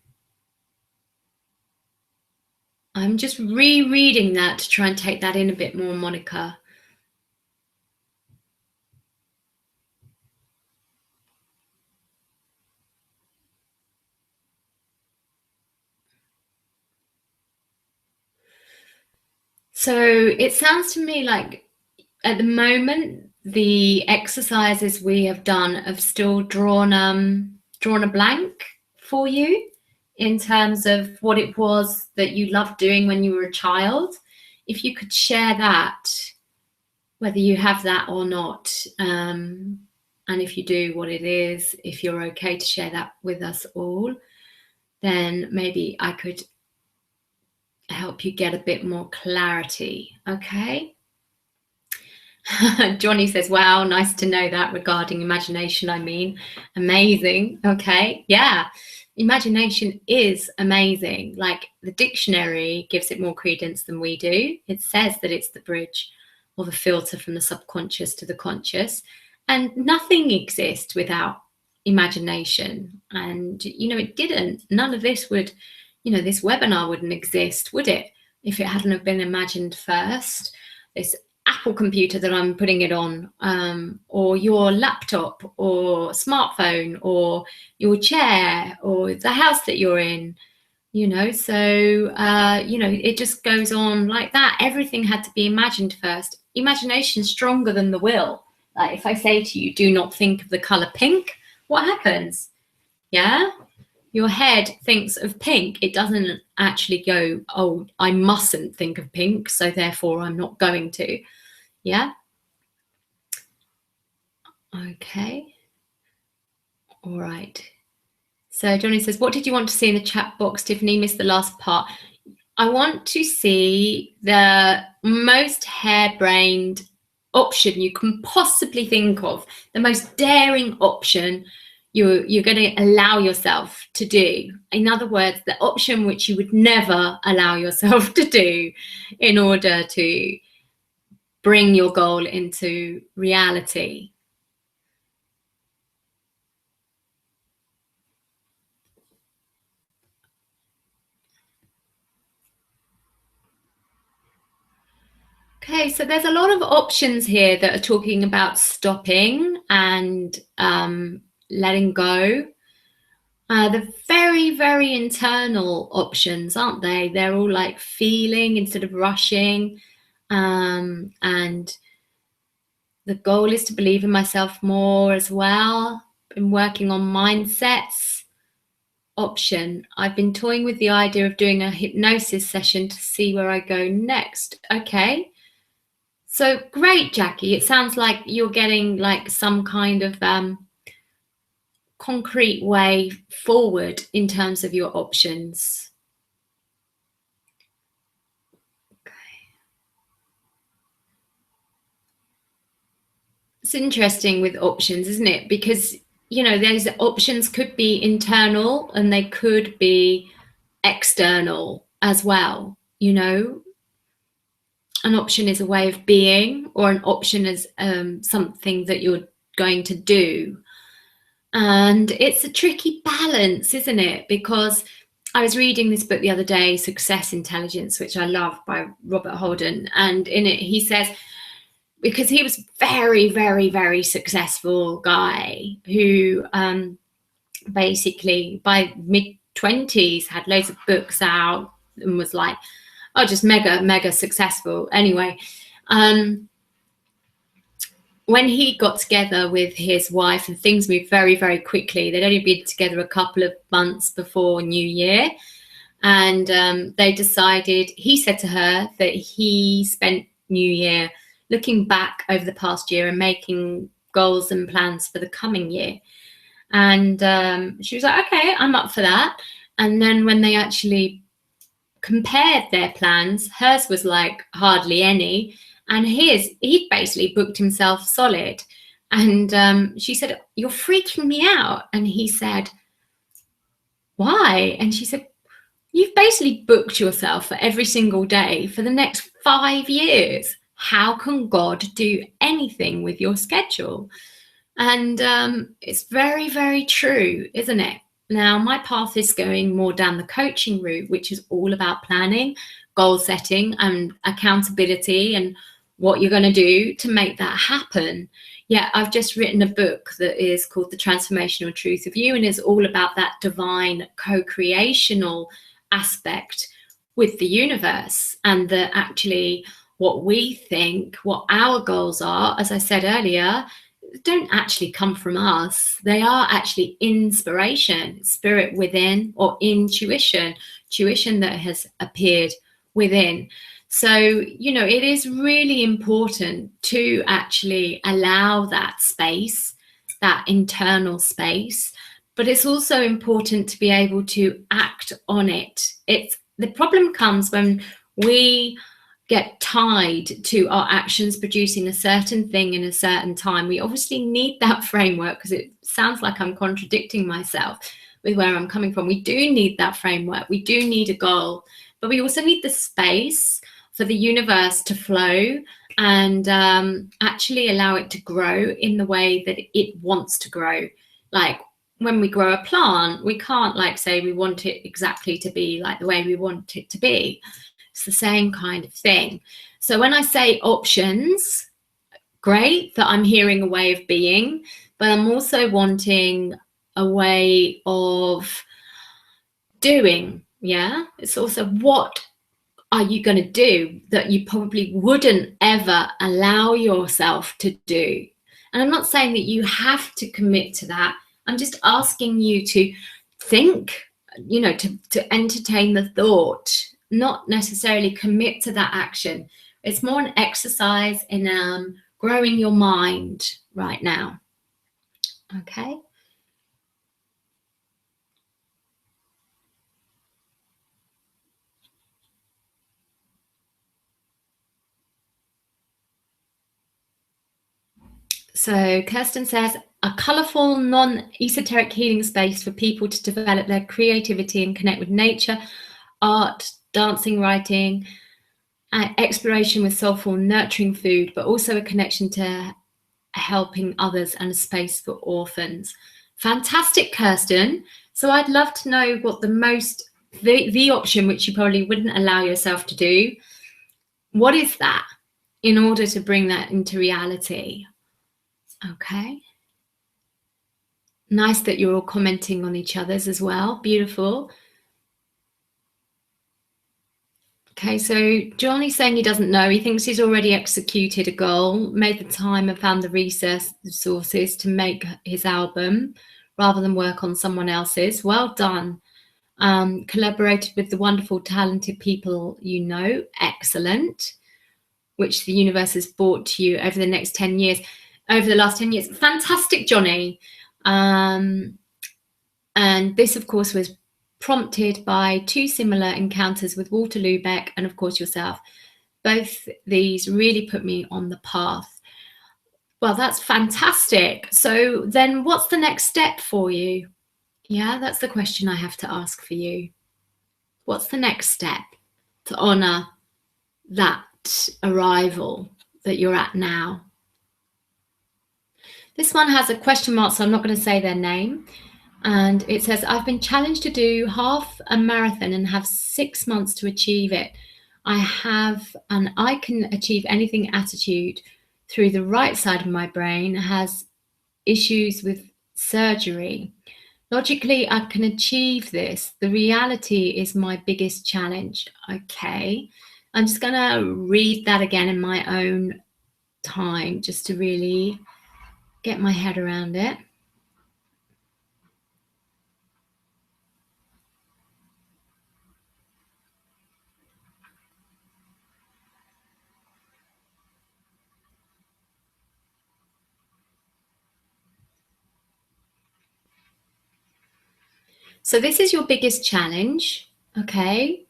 I'm just rereading that to try and take that in a bit more, Monica. So it sounds to me like at the moment, the exercises we have done have still drawn a blank for you in terms of what it was that you loved doing when you were a child. If you could share that, whether you have that or not, and if you do, what it is, if you're okay to share that with us all, then maybe I could help you get a bit more clarity, okay? Johnny says, wow, nice to know that regarding imagination. I mean, amazing. Okay, yeah, imagination is amazing. Like the dictionary gives it more credence than we do. It says that it's the bridge or the filter from the subconscious to the conscious, and nothing exists without imagination. And it didn't. None of this would, this webinar wouldn't exist, would it, if it hadn't have been imagined first? This Apple computer that I'm putting it on, or your laptop or smartphone or your chair or the house that you're in, so it just goes on like that. Everything had to be imagined first. Imagination's stronger than the will. Like if I say to you, do not think of the color pink, what happens? Yeah, your head thinks of pink. It doesn't actually go, oh, I mustn't think of pink, so therefore I'm not going to. Yeah. Okay. All right. So Johnny says, what did you want to see in the chat box? Tiffany, missed the last part. I want to see the most harebrained option you can possibly think of, the most daring option you're going to allow yourself to do. In other words, the option which you would never allow yourself to do in order to bring your goal into reality. Okay, so there's a lot of options here that are talking about stopping and letting go. They're very, very internal options, aren't they? They're all like feeling instead of rushing. And the goal is to believe in myself more as well. Been working on mindsets. Option. I've been toying with the idea of doing a hypnosis session to see where I go next. Okay. So great, Jackie. It sounds like you're getting like some kind of concrete way forward in terms of your options. Okay. It's interesting with options, isn't it? Because, those options could be internal and they could be external as well, An option is a way of being, or an option is something that you're going to do. And it's a tricky balance, isn't it? Because I was reading this book the other day, Success Intelligence, which I love, by Robert Holden. And in it, he says, because he was very, very, very successful guy who basically by mid-20s had loads of books out and was like, oh, just mega, mega successful. Anyway, when he got together with his wife, and things moved very, very quickly. They'd only been together a couple of months before New Year. And they decided, he said to her that he spent New Year looking back over the past year and making goals and plans for the coming year. And she was like, okay, I'm up for that. And then when they actually compared their plans, hers was like hardly any. And he'd basically booked himself solid. And she said, you're freaking me out. And he said, why? And she said, you've basically booked yourself for every single day for the next 5 years. how can God do anything with your schedule? And it's very, very true, isn't it? Now, my path is going more down the coaching route, which is all about planning, goal setting, and accountability, and what you're going to do to make that happen. Yeah, I've just written a book that is called The Transformational Truth of You, and is all about that divine co-creational aspect with the universe, and that actually what we think, what our goals are, as I said earlier, don't actually come from us. They are actually inspiration, spirit within, or intuition that has appeared within. So, you know, it is really important to actually allow that space, that internal space, but it's also important to be able to act on it. The problem comes when we get tied to our actions producing a certain thing in a certain time. We obviously need that framework, because it sounds like I'm contradicting myself with where I'm coming from. We do need that framework. We do need a goal, but we also need the space for the universe to flow and actually allow it to grow in the way that it wants to grow. Like when we grow a plant, we can't like say we want it exactly to be like the way we want it to be. It's the same kind of thing. So when I say options, great, that I'm hearing a way of being, but I'm also wanting a way of doing. Yeah, it's also what are you going to do that you probably wouldn't ever allow yourself to do? And I'm not saying that you have to commit to that. I'm just asking you to think, you know, to entertain the thought, not necessarily commit to that action. It's more an exercise in growing your mind right now. Okay. So Kirsten says, a colourful, non-esoteric healing space for people to develop their creativity and connect with nature, art, dancing, writing, exploration with soulful, nurturing food, but also a connection to helping others and a space for orphans. Fantastic, Kirsten. So I'd love to know what the option which you probably wouldn't allow yourself to do. What is that in order to bring that into reality? Okay. Nice that you're all commenting on each other's as well. Beautiful. Okay, so Johnny's saying he doesn't know. He thinks he's already executed a goal, made the time and found the resources to make his album rather than work on someone else's. Well done. Collaborated with the wonderful, talented people you know. Excellent. Which the universe has brought to you over the last 10 years. Fantastic, Johnny. And this, of course, was prompted by 2 similar encounters with Walter Lubeck and, of course, yourself. Both these really put me on the path. Well, that's fantastic. So then what's the next step for you? Yeah, that's the question I have to ask for you. What's the next step to honour that arrival that you're at now? This one has a question mark, so I'm not going to say their name. And it says, I've been challenged to do half a marathon and have 6 months to achieve it. I have an I can achieve anything attitude through the right side of my brain, has issues with surgery. Logically, I can achieve this. The reality is my biggest challenge. Okay. I'm just going to read that again in my own time, just to really get my head around it. So this is your biggest challenge, okay?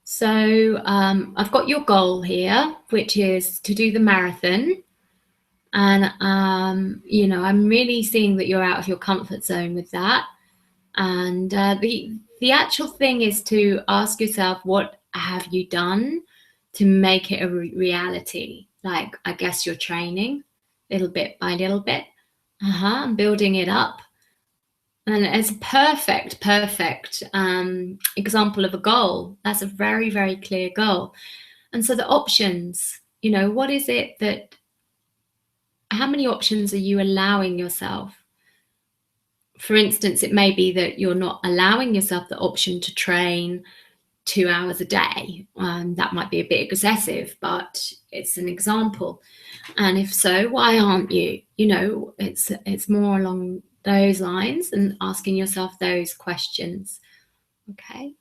So I've got your goal here, which is to do the marathon. And, you know, I'm really seeing that you're out of your comfort zone with that. And the actual thing is to ask yourself, what have you done to make it a reality? like, I guess you're training little bit by little bit, and building it up. And it's a perfect example of a goal. That's a very, very clear goal. And so the options, what is it that, how many options are you allowing yourself? For instance, it may be that you're not allowing yourself the option to train 2 hours a day. That might be a bit excessive, but it's an example. And if so, why aren't you? It's more along those lines and asking yourself those questions. Okay.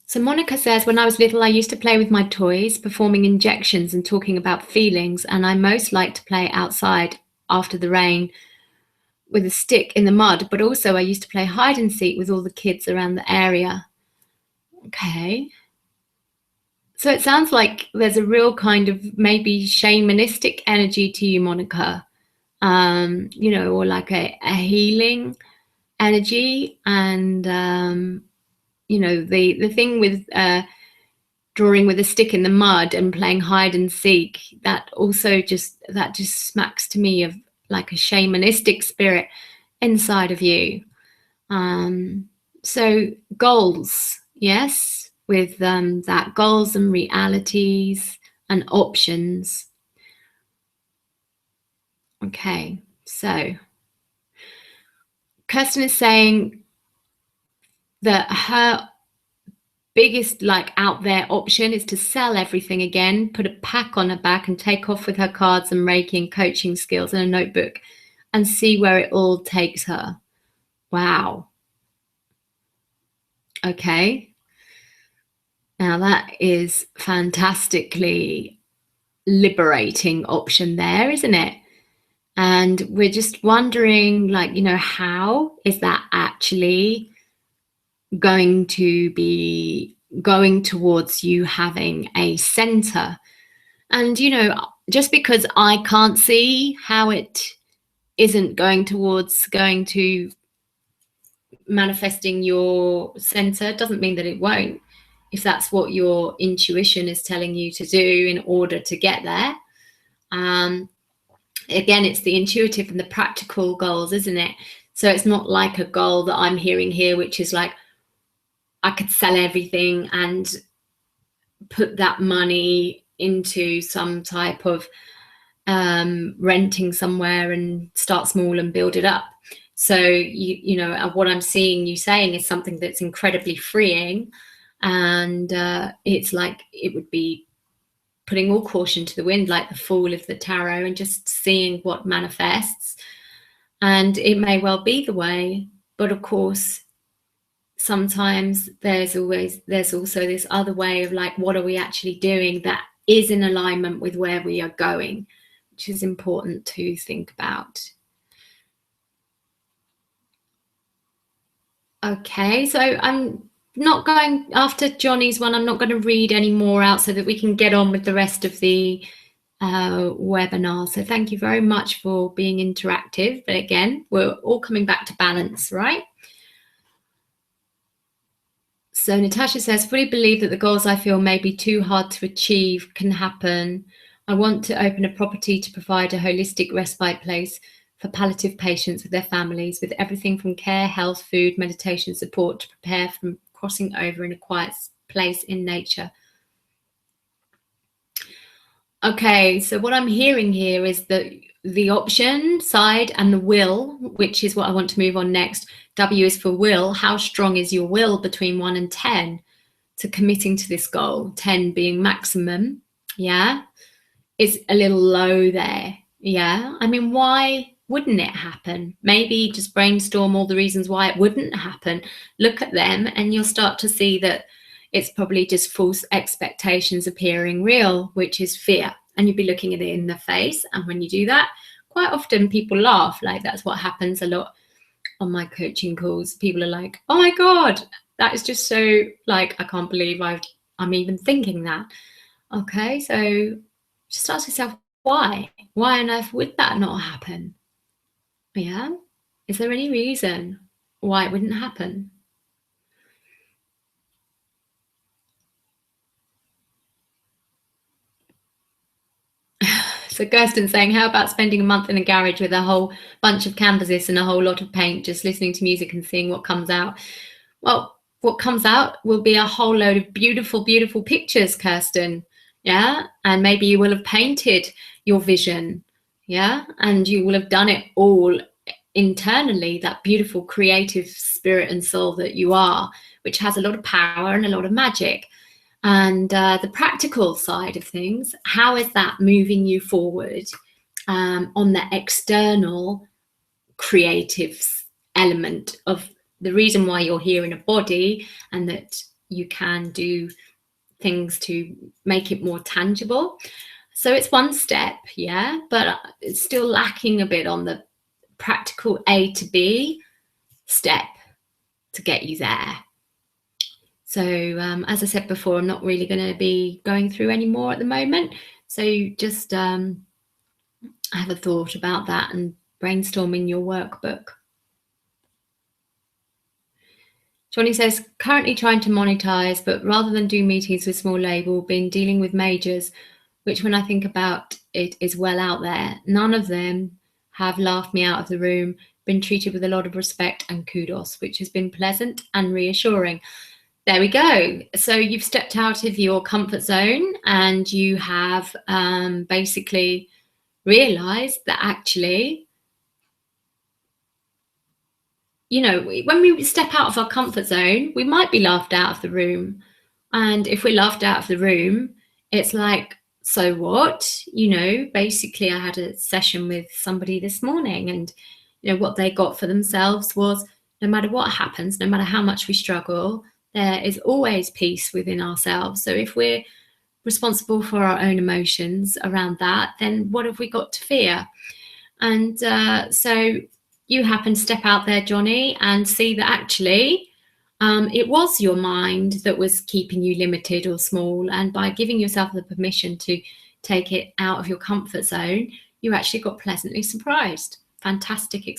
So Monica says, when I was little, I used to play with my toys, performing injections and talking about feelings. And I most liked to play outside after the rain with a stick in the mud. But also I used to play hide and seek with all the kids around the area. Okay. So it sounds like there's a real kind of maybe shamanistic energy to you, Monica, or like a healing energy. And, the thing with drawing with a stick in the mud and playing hide and seek, that just smacks to me of like a shamanistic spirit inside of you. So goals, yes, with that goals and realities and options. Okay, so Kirsten is saying that her biggest out there option is to sell everything again, put a pack on her back and take off with her cards and Reiki and coaching skills and a notebook and see where it all takes her. Wow. Okay. Now that is fantastically liberating option there, isn't it? And we're just wondering, how is that actually going to be going towards you having a center? And, just because I can't see how it isn't going to manifesting your center doesn't mean that it won't, if that's what your intuition is telling you to do in order to get there. Again, it's the intuitive and the practical goals, isn't it? So it's not like a goal that I'm hearing here, which is like, I could sell everything and put that money into some type of renting somewhere and start small and build it up. So, what I'm seeing you saying is something that's incredibly freeing. And it's like it would be putting all caution to the wind, like the Fool of the Tarot, and just seeing what manifests. And it may well be the way, but of course, sometimes there's also this other way of what are we actually doing that is in alignment with where we are going, which is important to think about. Okay, so I'm not going after Johnny's one. I'm not going to read any more out so that we can get on with the rest of the webinar. So thank you very much for being interactive. But again, we're all coming back to balance, right? So Natasha says, fully believe that the goals I feel may be too hard to achieve can happen. I want to open a property to provide a holistic respite place for palliative patients with their families, with everything from care, health, food, meditation support to prepare from crossing over in a quiet place in nature. Okay, so what I'm hearing here is that the option side and the will, which is what I want to move on next. W is for will. How strong is your will between 1 and 10 to committing to this goal? 10 being maximum. Yeah. It's a little low there. Yeah. I mean, why wouldn't it happen? Maybe just brainstorm all the reasons why it wouldn't happen. Look at them and you'll start to see that it's probably just false expectations appearing real, which is fear. And you'll be looking at it in the face. And when you do that, quite often people laugh. That's what happens a lot on my coaching calls. People are like, oh my God, that is just so I can't believe I'm even thinking that. Okay, so just ask yourself, why? Why on earth would that not happen? Yeah? Is there any reason why it wouldn't happen? So Kirsten's saying, how about spending a month in a garage with a whole bunch of canvases and a whole lot of paint, just listening to music and seeing what comes out? Well, what comes out will be a whole load of beautiful, beautiful pictures, Kirsten. Yeah. And maybe you will have painted your vision. Yeah. And you will have done it all internally, that beautiful creative spirit and soul that you are, which has a lot of power and a lot of magic. And the practical side of things, how is that moving you forward on the external creative element of the reason why you're here in a body, and that you can do things to make it more tangible. So it's one step, yeah, but it's still lacking a bit on the practical A to B step to get you there. So as I said before, I'm not really going to be going through any more at the moment. So just have a thought about that and brainstorm in your workbook. Johnny says, currently trying to monetize, but rather than do meetings with small label, been dealing with majors, which when I think about it is well out there. None of them have laughed me out of the room, been treated with a lot of respect and kudos, which has been pleasant and reassuring. There we go. So you've stepped out of your comfort zone and you have basically realized that actually, you know, when we step out of our comfort zone, we might be laughed out of the room. And if we're laughed out of the room, it's like, so what? You know, basically I had a session with somebody this morning, and, you know, what they got for themselves was, no matter what happens, no matter how much we struggle, there is always peace within ourselves. So if we're responsible for our own emotions around that, then what have we got to fear? And so you happen to step out there, Johnny, and see that actually it was your mind that was keeping you limited or small. And by giving yourself the permission to take it out of your comfort zone, you actually got pleasantly surprised. Fantastic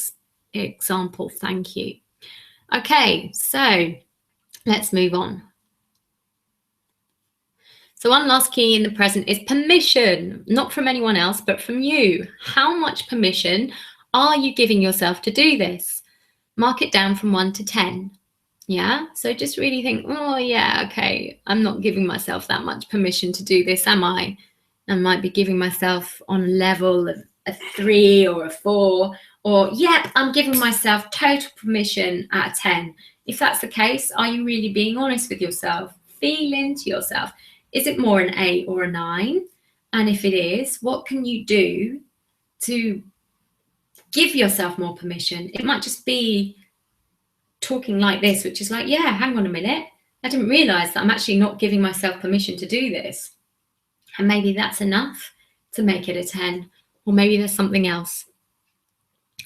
example. Thank you. Okay, so let's move on. So one last key in the present is permission, not from anyone else, but from you. How much permission are you giving yourself to do this? Mark it down from 1 to 10. Yeah, so just really think, oh yeah, okay, I'm not giving myself that much permission to do this, am I? I might be giving myself on a level of a 3 or a 4, or yeah, I'm giving myself total permission at a 10. If that's the case, are you really being honest with yourself? Feel into yourself. Is it more an 8 or a 9? And if it is, what can you do to give yourself more permission? It might just be talking like this, which is like, yeah, hang on a minute, I didn't realize that I'm actually not giving myself permission to do this. And maybe that's enough to make it a 10, or maybe there's something else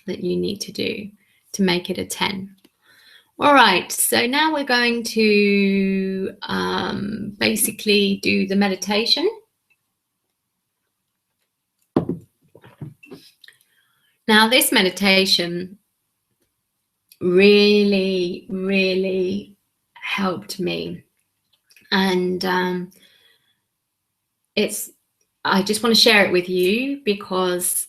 that you need to do to make it a 10. All right, so now we're going to basically do the meditation. Now this meditation really, really helped me. And I just want to share it with you because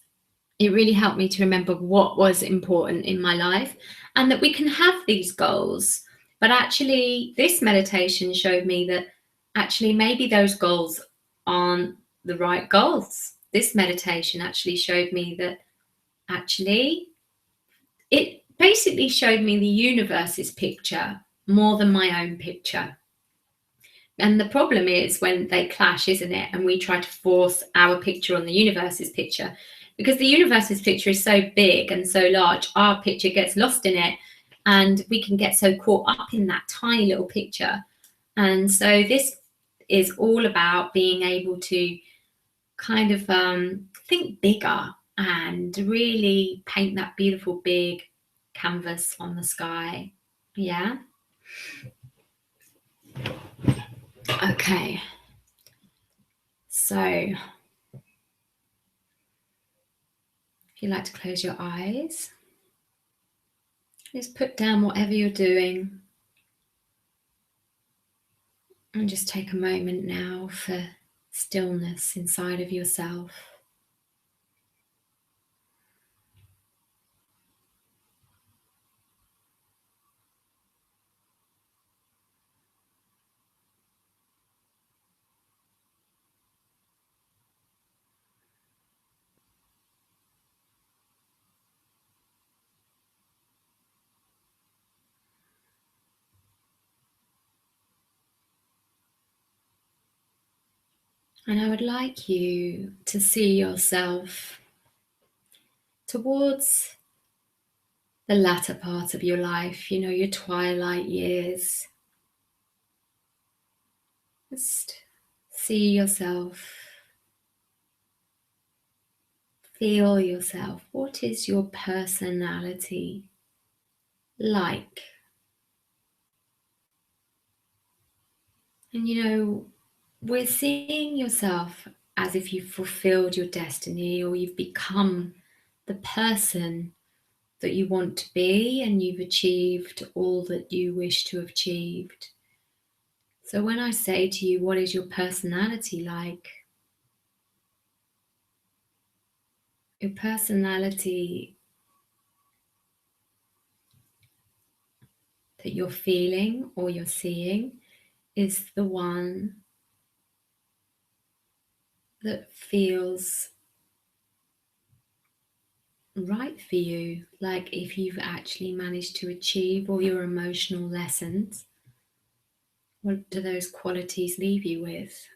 it really helped me to remember what was important in my life, and that we can have these goals. But actually, this meditation showed me that actually maybe those goals aren't the right goals. This meditation actually showed me that actually it basically showed me the universe's picture more than my own picture. And the problem is when they clash, isn't it? And we try to force our picture on the universe's picture, because the universe's picture is so big and so large, our picture gets lost in it, and we can get so caught up in that tiny little picture. And so this is all about being able to kind of think bigger and really paint that beautiful big canvas on the sky. Yeah. Okay. So if you like to close your eyes, just put down whatever you're doing and just take a moment now for stillness inside of yourself. And I would like you to see yourself towards the latter part of your life, your twilight years. Just see yourself, feel yourself. What is your personality like? And we're seeing yourself as if you've fulfilled your destiny, or you've become the person that you want to be, and you've achieved all that you wish to have achieved. So when I say to you, what is your personality like? Your personality that you're feeling or you're seeing is the one that feels right for you, like if you've actually managed to achieve all your emotional lessons. What do those qualities leave you with?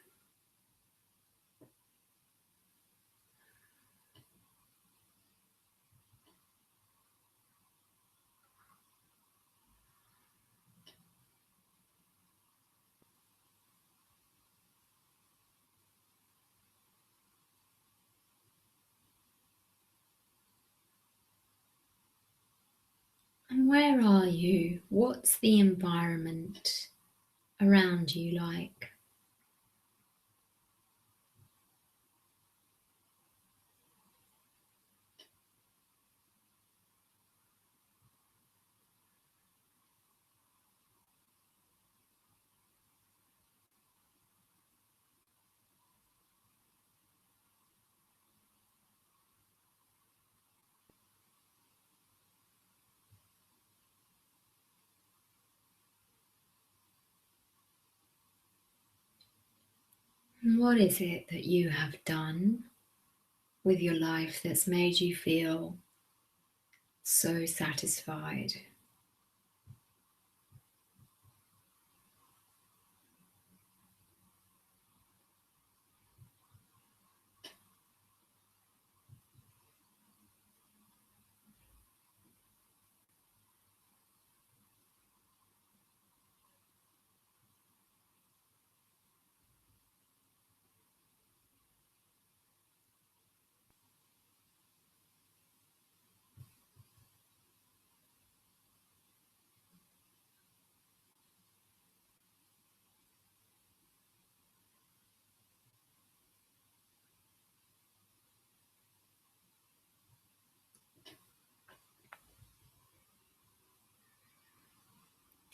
And where are you? What's the environment around you like? And what is it that you have done with your life that's made you feel so satisfied?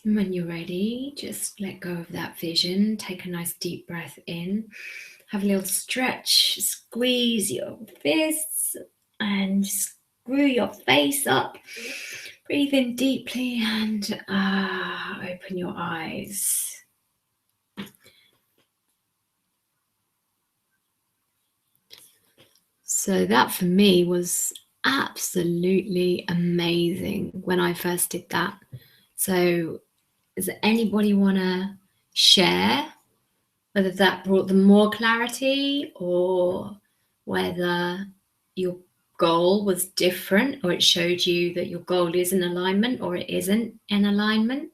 And when you're ready, just let go of that vision. Take a nice deep breath in. Have a little stretch. Squeeze your fists and screw your face up. Breathe in deeply and open your eyes. So that for me was absolutely amazing when I first did that. So does anybody want to share whether that brought them more clarity, or whether your goal was different, or it showed you that your goal is in alignment or it isn't in alignment?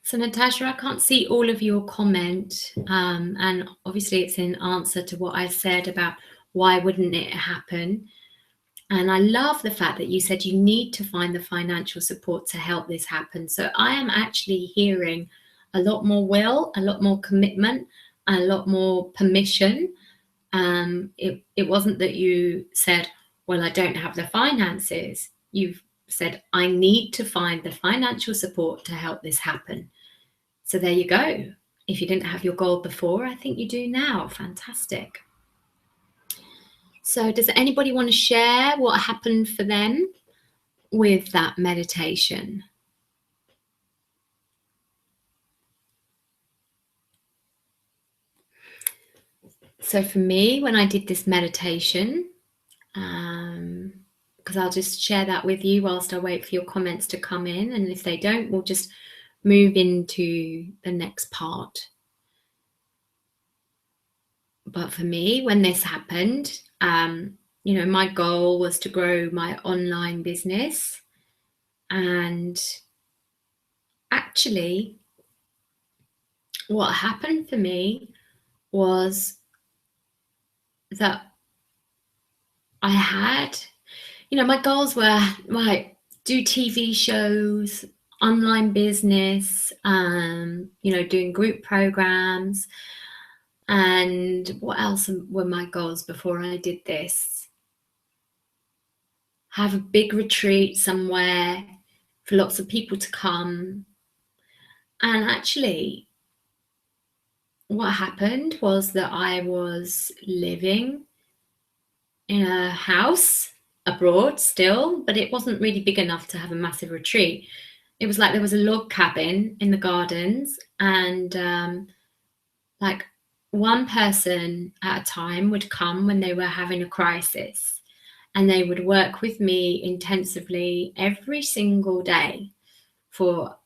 So Natasha, I can't see all of your comment, and obviously it's in answer to what I said about why wouldn't it happen. And I love the fact that you said you need to find the financial support to help this happen. So I am actually hearing a lot more will, a lot more commitment, a lot more permission. It wasn't that you said, well, I don't have the finances. You've said, I need to find the financial support to help this happen. So there you go. If you didn't have your goal before, I think you do now. Fantastic. So does anybody want to share what happened for them with that meditation? So for me, when I did this meditation, because I'll just share that with you whilst I wait for your comments to come in, and if they don't, we'll just move into the next part. But for me, when this happened, my goal was to grow my online business. And actually, what happened for me was that I had, my goals were, right, do TV shows, online business, doing group programs. And what else were my goals before I did this? Have a big retreat somewhere for lots of people to come. And actually, what happened was that I was living in a house abroad still, but it wasn't really big enough to have a massive retreat. It was like there was a log cabin in the gardens, and like one person at a time would come when they were having a crisis, and they would work with me intensively every single day for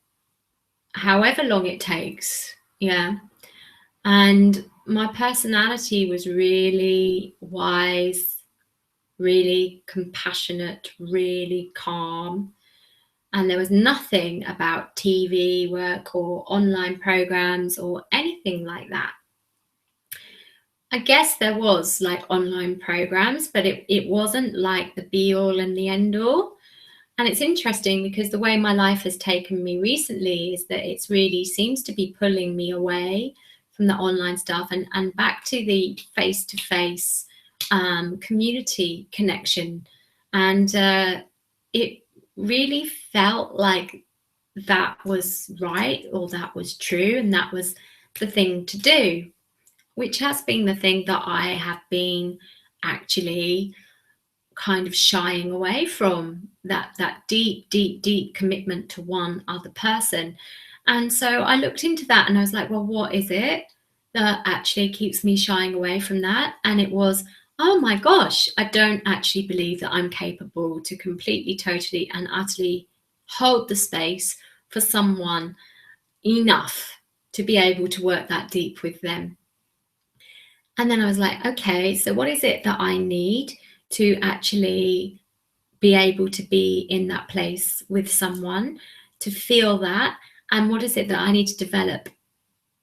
however long it takes. Yeah. And my personality was really wise, really compassionate, really calm. And there was nothing about TV work or online programs or anything like that. I guess there was like online programs, but it wasn't like the be all and the end all. And it's interesting because the way my life has taken me recently is that it's really seems to be pulling me away from the online stuff and back to the face-to-face community connection. And it really felt like that was right, or that was true, and that was the thing to do, which has been the thing that I have been actually kind of shying away from, that deep commitment to one other person. And so I looked into that and I was like, well, what is it that actually keeps me shying away from that? And it was, oh my gosh, I don't actually believe that I'm capable to completely, totally and utterly hold the space for someone enough to be able to work that deep with them. And then I was like, okay, so what is it that I need to actually be able to be in that place with someone, to feel that? And what is it that I need to develop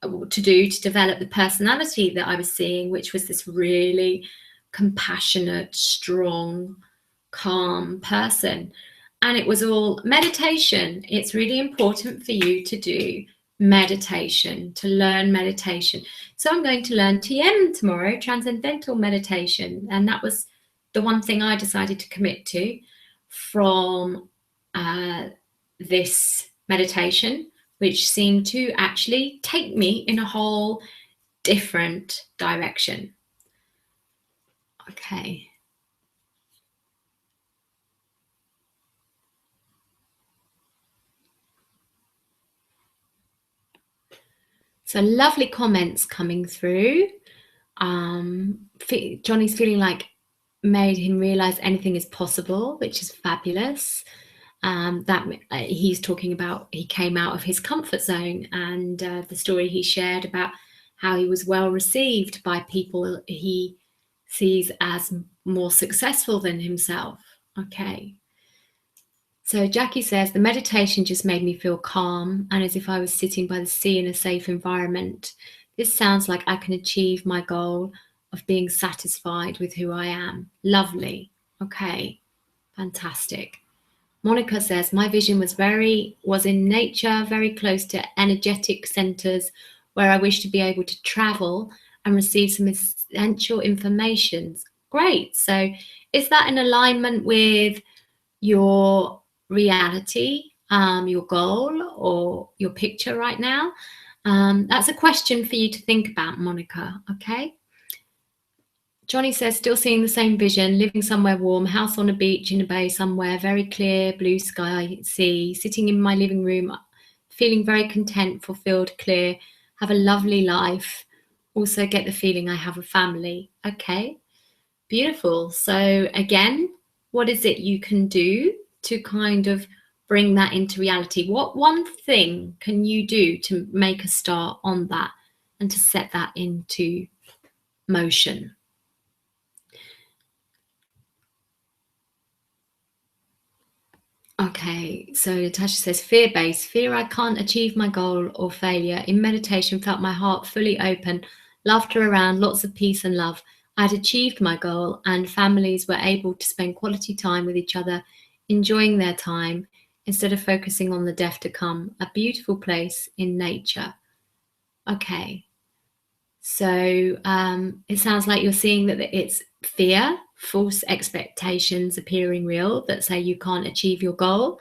the personality that I was seeing, which was this really compassionate, strong, calm person? And it was all meditation. It's really important for you to do meditation, to learn meditation. So I'm going to learn TM tomorrow, Transcendental Meditation. And that was the one thing I decided to commit to from this meditation, which seemed to actually take me in a whole different direction. Okay. So lovely comments coming through. Johnny's feeling like made him realize anything is possible, which is fabulous. He's talking about, he came out of his comfort zone, and the story he shared about how he was well received by people he sees as more successful than himself. Okay. So Jackie says, the meditation just made me feel calm and as if I was sitting by the sea in a safe environment. This sounds like I can achieve my goal of being satisfied with who I am. Lovely. Okay. Fantastic. Monica says, my vision was in nature, very close to energetic centers where I wish to be able to travel and receive some essential information. Great. So is that in alignment with your reality, your goal, or your picture right now? That's a question for you to think about, Monica. Okay. Johnny says, still seeing the same vision, living somewhere warm, house on a beach in a bay somewhere, very clear, blue sky, sea, sitting in my living room, feeling very content, fulfilled, clear, have a lovely life. Also get the feeling I have a family. Okay, beautiful. So again, what is it you can do to kind of bring that into reality? What one thing can you do to make a start on that and to set that into motion? Okay, so Natasha says, fear-based. Fear I can't achieve my goal or failure. In meditation, felt my heart fully open, laughter around, lots of peace and love. I'd achieved my goal and families were able to spend quality time with each other, enjoying their time instead of focusing on the death to come. A beautiful place in nature. Okay, so it sounds like you're seeing that it's fear, false expectations appearing real that say you can't achieve your goal,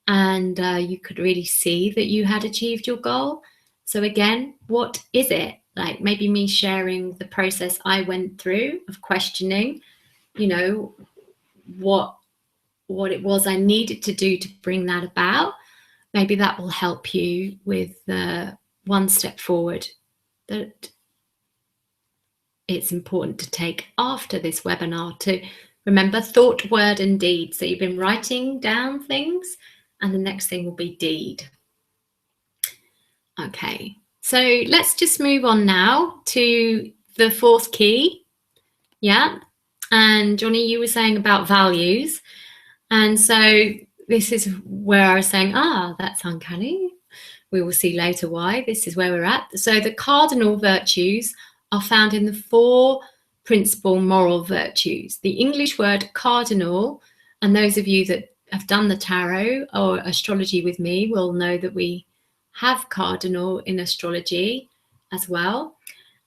and you could really see that you had achieved your goal. So again, what is it? Like maybe me sharing the process I went through of questioning, you know, what it was I needed to do to bring that about. Maybe that will help you with one step forward that it's important to take after this webinar, to remember thought, word and deed. So you've been writing down things, and the next thing will be deed. Okay, so let's just move on now to the fourth key. Yeah, and Johnny, you were saying about values. And so this is where I was saying, that's uncanny. We will see later why. This is where we're at. So the cardinal virtues are found in the 4 principal moral virtues. The English word cardinal, and those of you that have done the tarot or astrology with me will know that we have cardinal in astrology as well.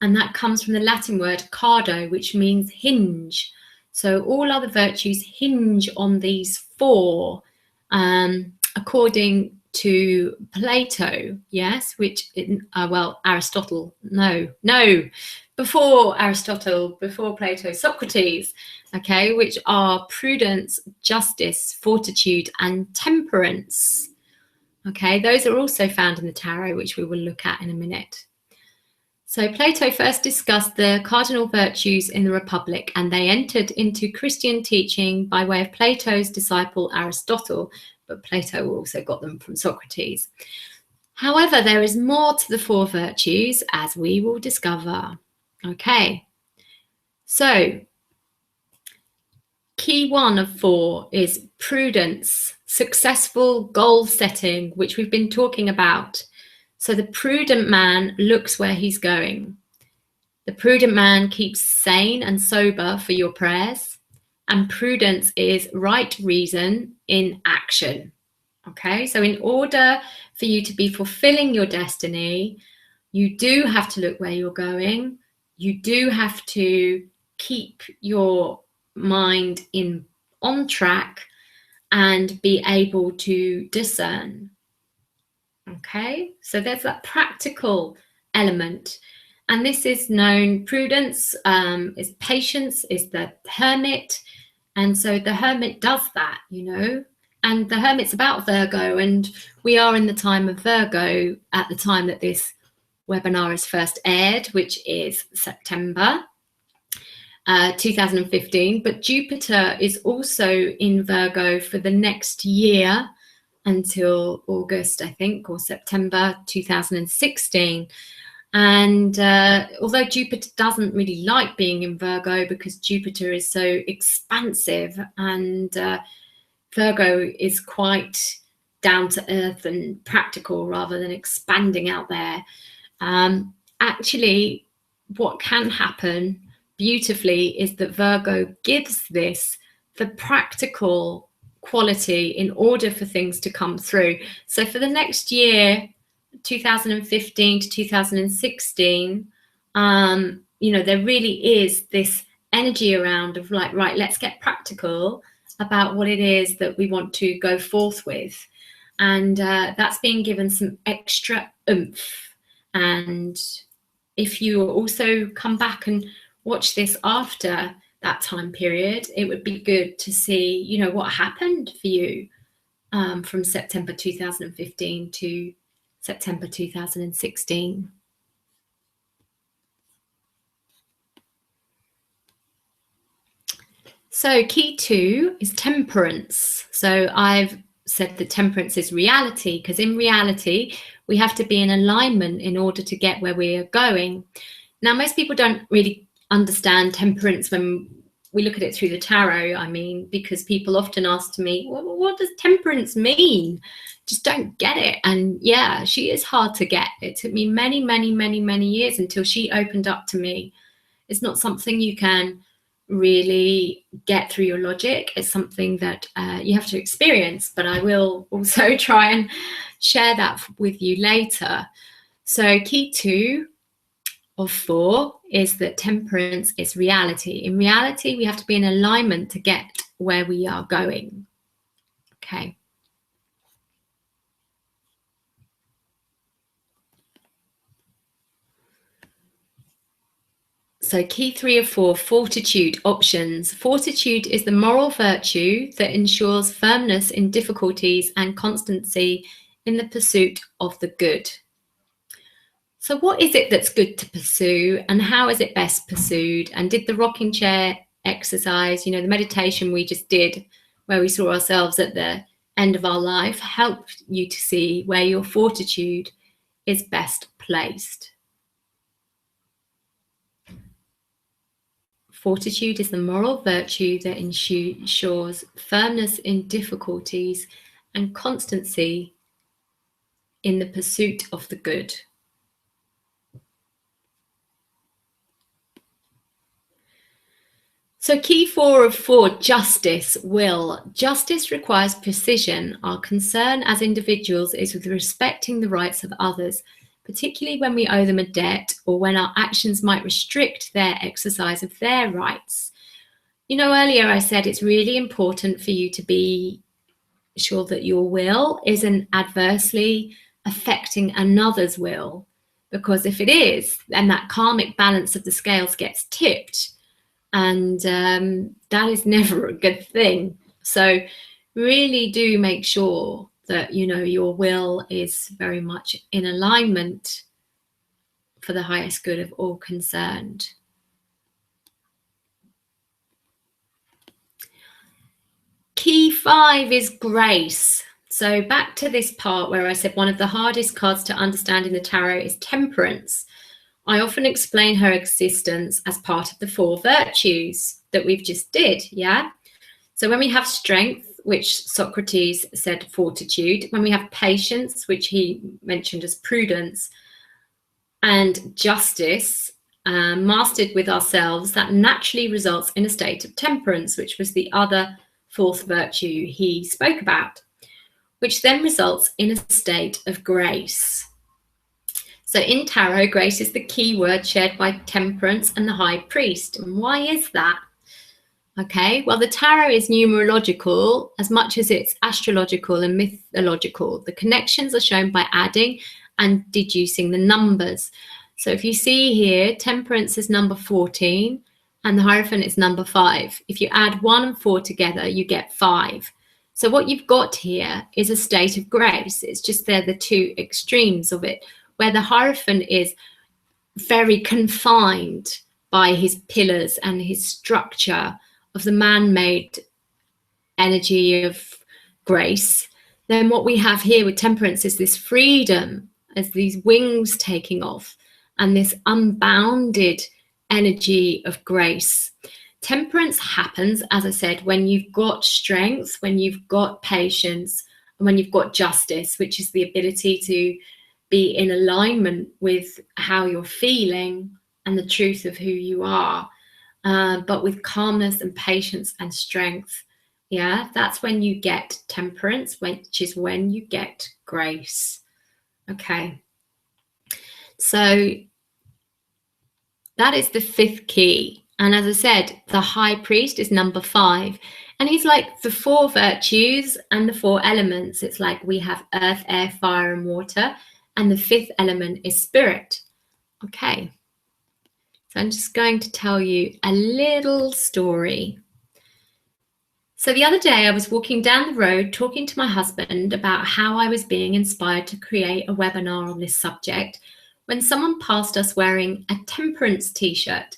And that comes from the Latin word cardo, which means hinge. So all other virtues hinge on these 4, according to Plato, yes, which, Aristotle, before Aristotle, before Plato, Socrates, okay, which are prudence, justice, fortitude, and temperance. Okay, those are also found in the tarot, which we will look at in a minute. So Plato first discussed the cardinal virtues in the Republic, and they entered into Christian teaching by way of Plato's disciple Aristotle, but Plato also got them from Socrates. However, there is more to the 4 virtues, as we will discover. Okay, so key 1 of 4 is prudence, successful goal setting, which we've been talking about. So the prudent man looks where he's going. The prudent man keeps sane and sober for your prayers. And prudence is right reason in action. Okay, so in order for you to be fulfilling your destiny, you do have to look where you're going. You do have to keep your mind on track and be able to discern. Okay, so there's that practical element, and this is known, prudence is patience, is the hermit, and so the hermit does that, and the hermit's about Virgo, and we are in the time of Virgo at the time that this webinar is first aired, which is September 2015, but Jupiter is also in Virgo for the next year, until August, I think, or September 2016. And although Jupiter doesn't really like being in Virgo because Jupiter is so expansive, and Virgo is quite down to earth and practical rather than expanding out there. Actually, what can happen beautifully is that Virgo gives this the practical quality in order for things to come through. So for the next year, 2015 to 2016, there really is this energy around of like, right, let's get practical about what it is that we want to go forth with. And that's being given some extra oomph. And if you also come back and watch this after that time period, it would be good to see, what happened for you from September 2015 to September 2016. So key 2 is temperance. So I've said that temperance is reality, because in reality, we have to be in alignment in order to get where we are going. Now, most people don't really understand temperance when we look at it through the tarot, I mean, because people often ask to me, well, what does temperance mean? Just don't get it. And yeah, she is hard to get. It took me many, many, many, many years until she opened up to me. It's not something you can really get through your logic. It's something that you have to experience, but I will also try and share that with you later. So key 2 of 4 is that temperance is reality. In reality, we have to be in alignment to get where we are going. Okay. So key 3 of 4, fortitude, options. Fortitude is the moral virtue that ensures firmness in difficulties and constancy in the pursuit of the good. So what is it that's good to pursue, and how is it best pursued? And did the rocking chair exercise, the meditation we just did, where we saw ourselves at the end of our life, help you to see where your fortitude is best placed? Fortitude is the moral virtue that ensures firmness in difficulties and constancy in the pursuit of the good. So key 4 of 4, justice, will. Justice requires precision. Our concern as individuals is with respecting the rights of others, particularly when we owe them a debt or when our actions might restrict their exercise of their rights. Earlier I said it's really important for you to be sure that your will isn't adversely affecting another's will, because if it is, then that karmic balance of the scales gets tipped, and that is never a good thing. So really do make sure that your will is very much in alignment for the highest good of all concerned. Key 5 is grace. So back to this part where I said one of the hardest cards to understand in the tarot is temperance. I often explain her existence as part of the 4 virtues that we've just did, yeah? So when we have strength, which Socrates said fortitude, when we have patience, which he mentioned as prudence, and justice, mastered with ourselves, that naturally results in a state of temperance, which was the other 4th virtue he spoke about, which then results in a state of grace. So in tarot, grace is the key word shared by temperance and the high priest. And why is that? Okay, well, the tarot is numerological as much as it's astrological and mythological. The connections are shown by adding and deducing the numbers. So if you see here, temperance is number 14 and the Hierophant is number 5. If you add 1 and 4 together, you get 5. So what you've got here is a state of grace. It's just they're the 2 extremes of it, where the Hierophant is very confined by his pillars and his structure of the man-made energy of grace. Then what we have here with temperance is this freedom, as these wings taking off, and this unbounded energy of grace. Temperance happens, as I said, when you've got strength, when you've got patience, and when you've got justice, which is the ability to be in alignment with how you're feeling and the truth of who you are, but with calmness and patience and strength. Yeah, that's when you get temperance, which is when you get grace. Okay, so that is the 5th key. And as I said, the high priest is number 5. And he's like the 4 virtues and the 4 elements. It's like we have earth, air, fire, and water. And the 5th element is spirit. Okay. So I'm just going to tell you a little story. So the other day I was walking down the road talking to my husband about how I was being inspired to create a webinar on this subject when someone passed us wearing a temperance t-shirt.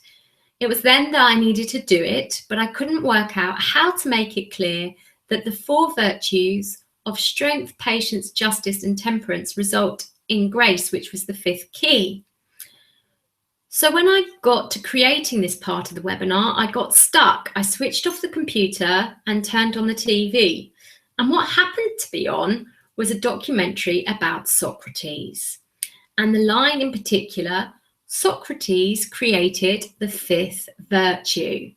It was then that I needed to do it, but I couldn't work out how to make it clear that the 4 virtues of strength, patience, justice, and temperance result in grace, which was the 5th key. So when I got to creating this part of the webinar, I got stuck. I switched off the computer and turned on the TV. And what happened to be on was a documentary about Socrates. And the line in particular, Socrates created the 5th virtue.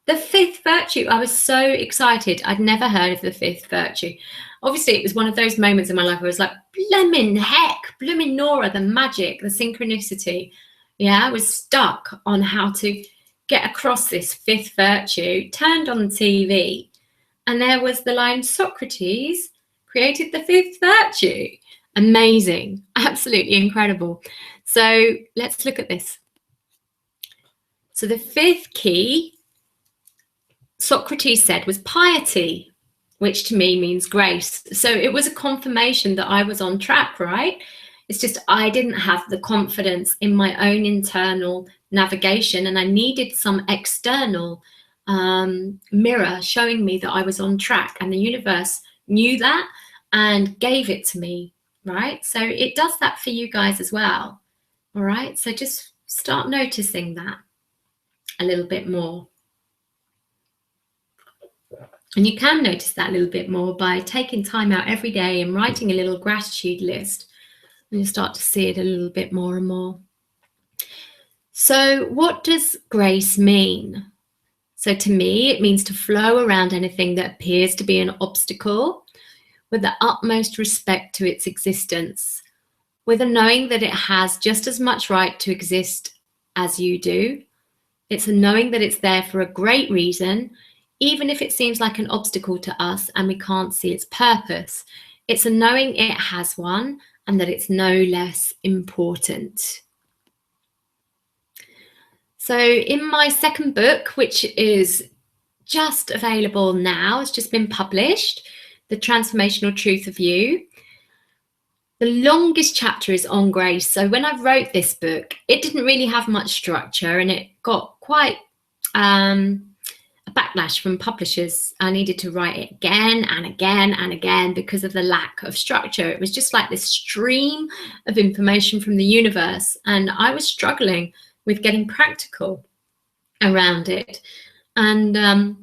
The 5th virtue, I was so excited. I'd never heard of the 5th virtue. Obviously, it was one of those moments in my life where I was like, blimmin' heck, blimmin' Nora, the magic, the synchronicity. Yeah, I was stuck on how to get across this 5th virtue, turned on the TV, and there was the line, Socrates created the 5th virtue. Amazing, absolutely incredible. So let's look at this. So the 5th key, Socrates said, was piety, which to me means grace. So it was a confirmation that I was on track, right? It's just I didn't have the confidence in my own internal navigation, and I needed some external mirror showing me that I was on track, and the universe knew that and gave it to me, right? So it does that for you guys as well, all right? So just start noticing that a little bit more. And you can notice that a little bit more by taking time out every day and writing a little gratitude list. And you start to see it a little bit more and more. So what does grace mean? So to me, it means to flow around anything that appears to be an obstacle with the utmost respect to its existence, with a knowing that it has just as much right to exist as you do. It's a knowing that it's there for a great reason, even if it seems like an obstacle to us and we can't see its purpose. It's a knowing it has one, and that it's no less important. So in my 2nd book, which is just available now, it's just been published, The Transformational Truth of You, the longest chapter is on grace. So when I wrote this book, it didn't really have much structure, and it got quite a backlash from publishers. I needed to write it again and again and again because of the lack of structure. It was just like this stream of information from the universe, and I was struggling with getting practical around it. And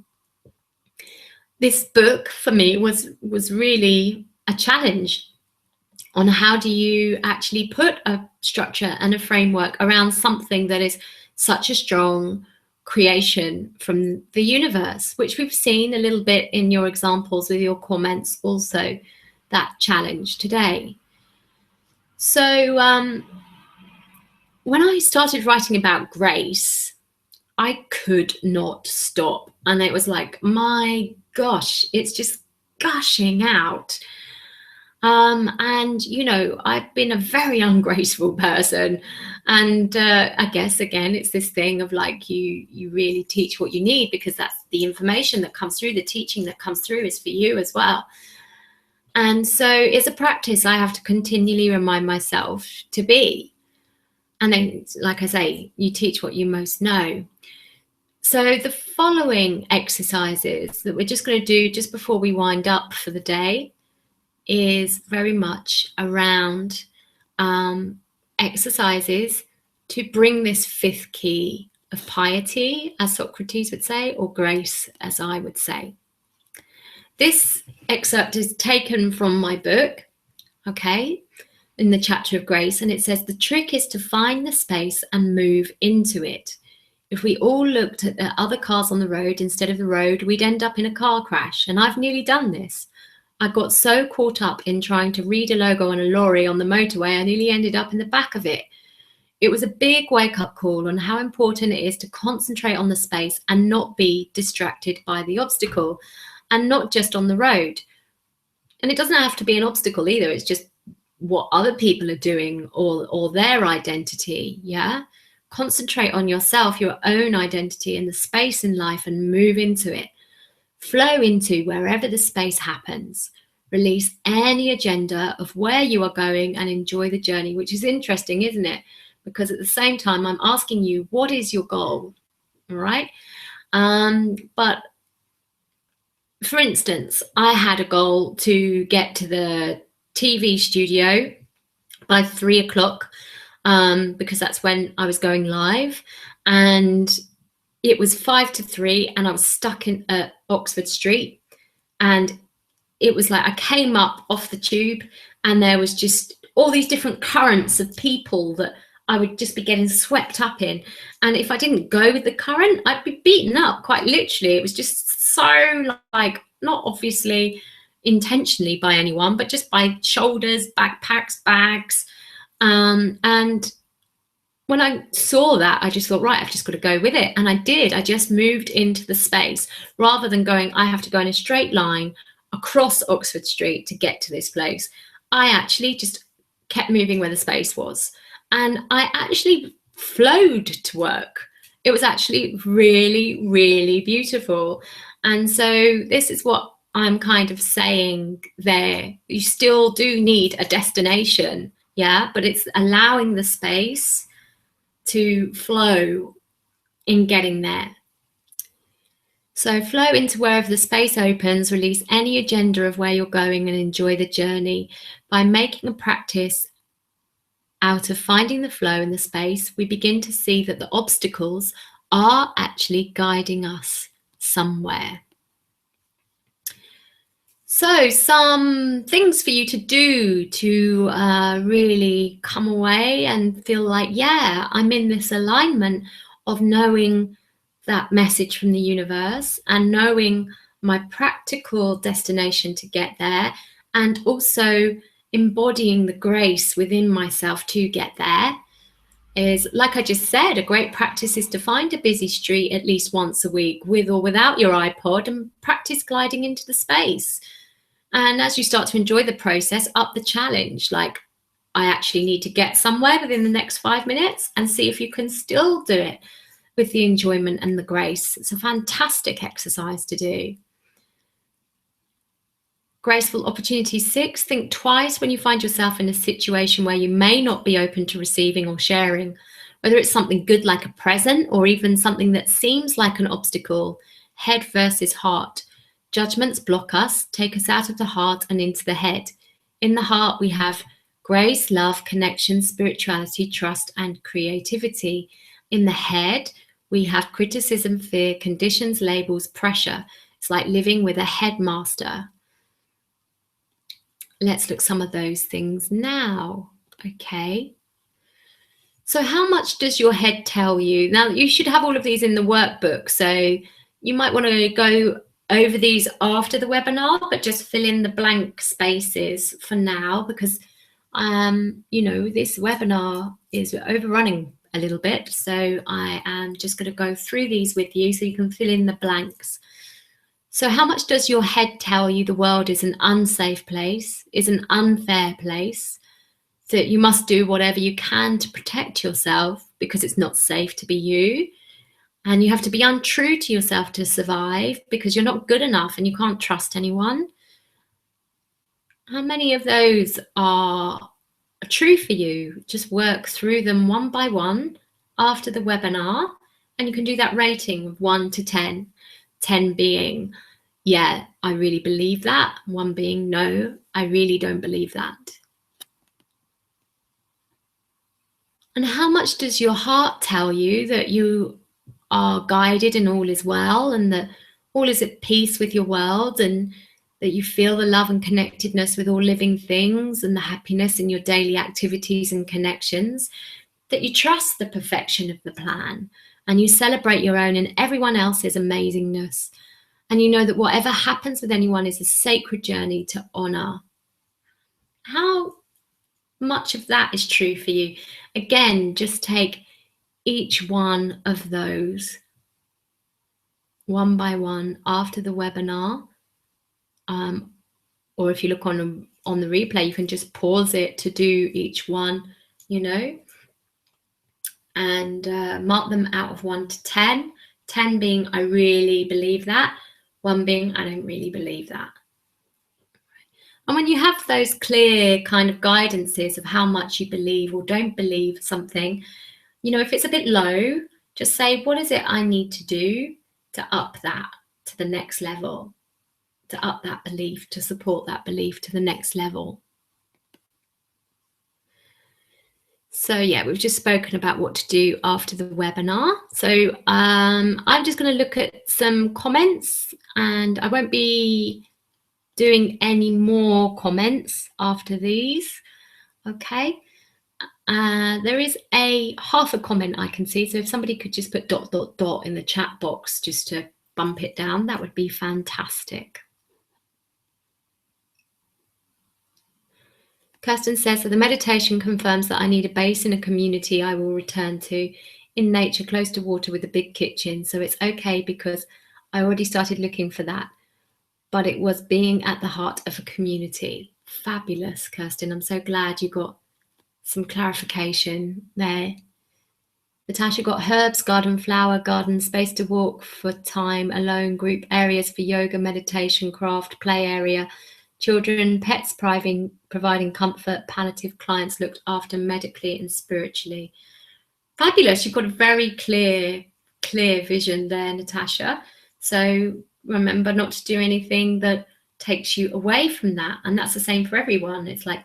this book for me was really a challenge on how do you actually put a structure and a framework around something that is such a strong creation from the universe, which we've seen a little bit in your examples with your comments also, that challenge today. So when I started writing about grace, I could not stop, and it was like, my gosh, it's just gushing out. And you know, I've been a very ungraceful person, and I guess again it's this thing of like you really teach what you need, because that's the information that comes through, the teaching that comes through is for you as well. And so it's a practice I have to continually remind myself to be. And then, like I say, you teach what you most know. So the following exercises that we're just going to do just before we wind up for the day is very much around exercises to bring this 5th key of piety, as Socrates would say, or grace, as I would say. This excerpt is taken from my book, okay, in the chapter of grace, and it says, the trick is to find the space and move into it. If we all looked at the other cars on the road instead of the road, we'd end up in a car crash, and I've nearly done this. I got so caught up in trying to read a logo on a lorry on the motorway, I nearly ended up in the back of it. It was a big wake-up call on how important it is to concentrate on the space and not be distracted by the obstacle, and not just on the road. And it doesn't have to be an obstacle either. It's just what other people are doing, or their identity, yeah? Concentrate on yourself, your own identity and the space in life, and move into it. Flow into wherever the space happens. Release any agenda of where you are going and enjoy the journey, which is interesting, isn't it? Because at the same time, I'm asking you, what is your goal? All right. But for instance, I had a goal to get to the TV studio by 3 o'clock, because that's when I was going live, and it was 5 to 3 and I was stuck in Oxford Street, and it was like I came up off the tube and there was just all these different currents of people that I would just be getting swept up in, and if I didn't go with the current, I'd be beaten up, quite literally. It was just so, like, not obviously intentionally by anyone, but just by shoulders, backpacks, bags, and when I saw that, I just thought, right, I've just got to go with it. And I did. I just moved into the space rather than going, I have to go in a straight line across Oxford Street to get to this place. I actually just kept moving where the space was. And I actually flowed to work. It was actually really, really beautiful. And so this is what I'm kind of saying there. You still do need a destination, yeah, but it's allowing the space to flow in getting there. So flow into wherever the space opens, release any agenda of where you're going and enjoy the journey. By making a practice out of finding the flow in the space, we begin to see that the obstacles are actually guiding us somewhere. So some things for you to do to really come away and feel like, yeah, I'm in this alignment of knowing that message from the universe and knowing my practical destination to get there, and also embodying the grace within myself to get there. Is, like I just said, a great practice is to find a busy street at least once a week, with or without your iPod, and practice gliding into the space. And as you start to enjoy the process, up the challenge, like, I actually need to get somewhere within the next 5 minutes, and see if you can still do it with the enjoyment and the grace. It's a fantastic exercise to do. Graceful opportunity 6, think twice when you find yourself in a situation where you may not be open to receiving or sharing, whether it's something good like a present or even something that seems like an obstacle. Head versus heart. Judgments block us, take us out of the heart and into the head. In the heart, we have grace, love, connection, spirituality, trust, and creativity. In the head, we have criticism, fear, conditions, labels, pressure. It's like living with a headmaster. Let's look at some of those things now. Okay. So how much does your head tell you? Now, you should have all of these in the workbook, so you might want to go over these after the webinar, but just fill in the blank spaces for now, because this webinar is overrunning a little bit, so I am just going to go through these with you so you can fill in the blanks. So how much does your head tell you the world is an unsafe place, is an unfair place, that you must do whatever you can to protect yourself because it's not safe to be you, and you have to be untrue to yourself to survive because you're not good enough and you can't trust anyone? How many of those are true for you? Just work through them one by one after the webinar, and you can do that rating of 1 to 10. 10 being, yeah, I really believe that. 1 being, no, I really don't believe that. And how much does your heart tell you that you are guided and all is well, and that all is at peace with your world, and that you feel the love and connectedness with all living things, and the happiness in your daily activities and connections, that you trust the perfection of the plan, and you celebrate your own and everyone else's amazingness, and you know that whatever happens with anyone is a sacred journey to honor? How much of that is true for you? Again, just take each one of those one by one after the webinar, or if you look on the replay, you can just pause it to do each one, and mark them out of 1 to 10. 10 being, I really believe that. 1 being, I don't really believe that. And when you have those clear kind of guidances of how much you believe or don't believe something, if it's a bit low, just say, what is it I need to do to up that to the next level? to up that belief, to support that belief to the next level. So yeah, we've just spoken about what to do after the webinar. So I'm just going to look at some comments, and I won't be doing any more comments after these. Okay. There is half a comment I can see. So if somebody could just put ... in the chat box just to bump it down, that would be fantastic. Kirsten says that the meditation confirms that I need a base in a community I will return to, in nature, close to water with a big kitchen. So it's okay because I already started looking for that, but it was being at the heart of a community. Fabulous, Kirsten. I'm so glad you got some clarification there. Natasha got herbs, garden, flower, garden, space to walk for time, alone, group areas for yoga, meditation, craft, play area, children, pets, providing comfort, palliative, clients looked after medically and spiritually. Fabulous. You've got a very clear vision there, Natasha. So remember not to do anything that takes you away from that. And that's the same for everyone. It's like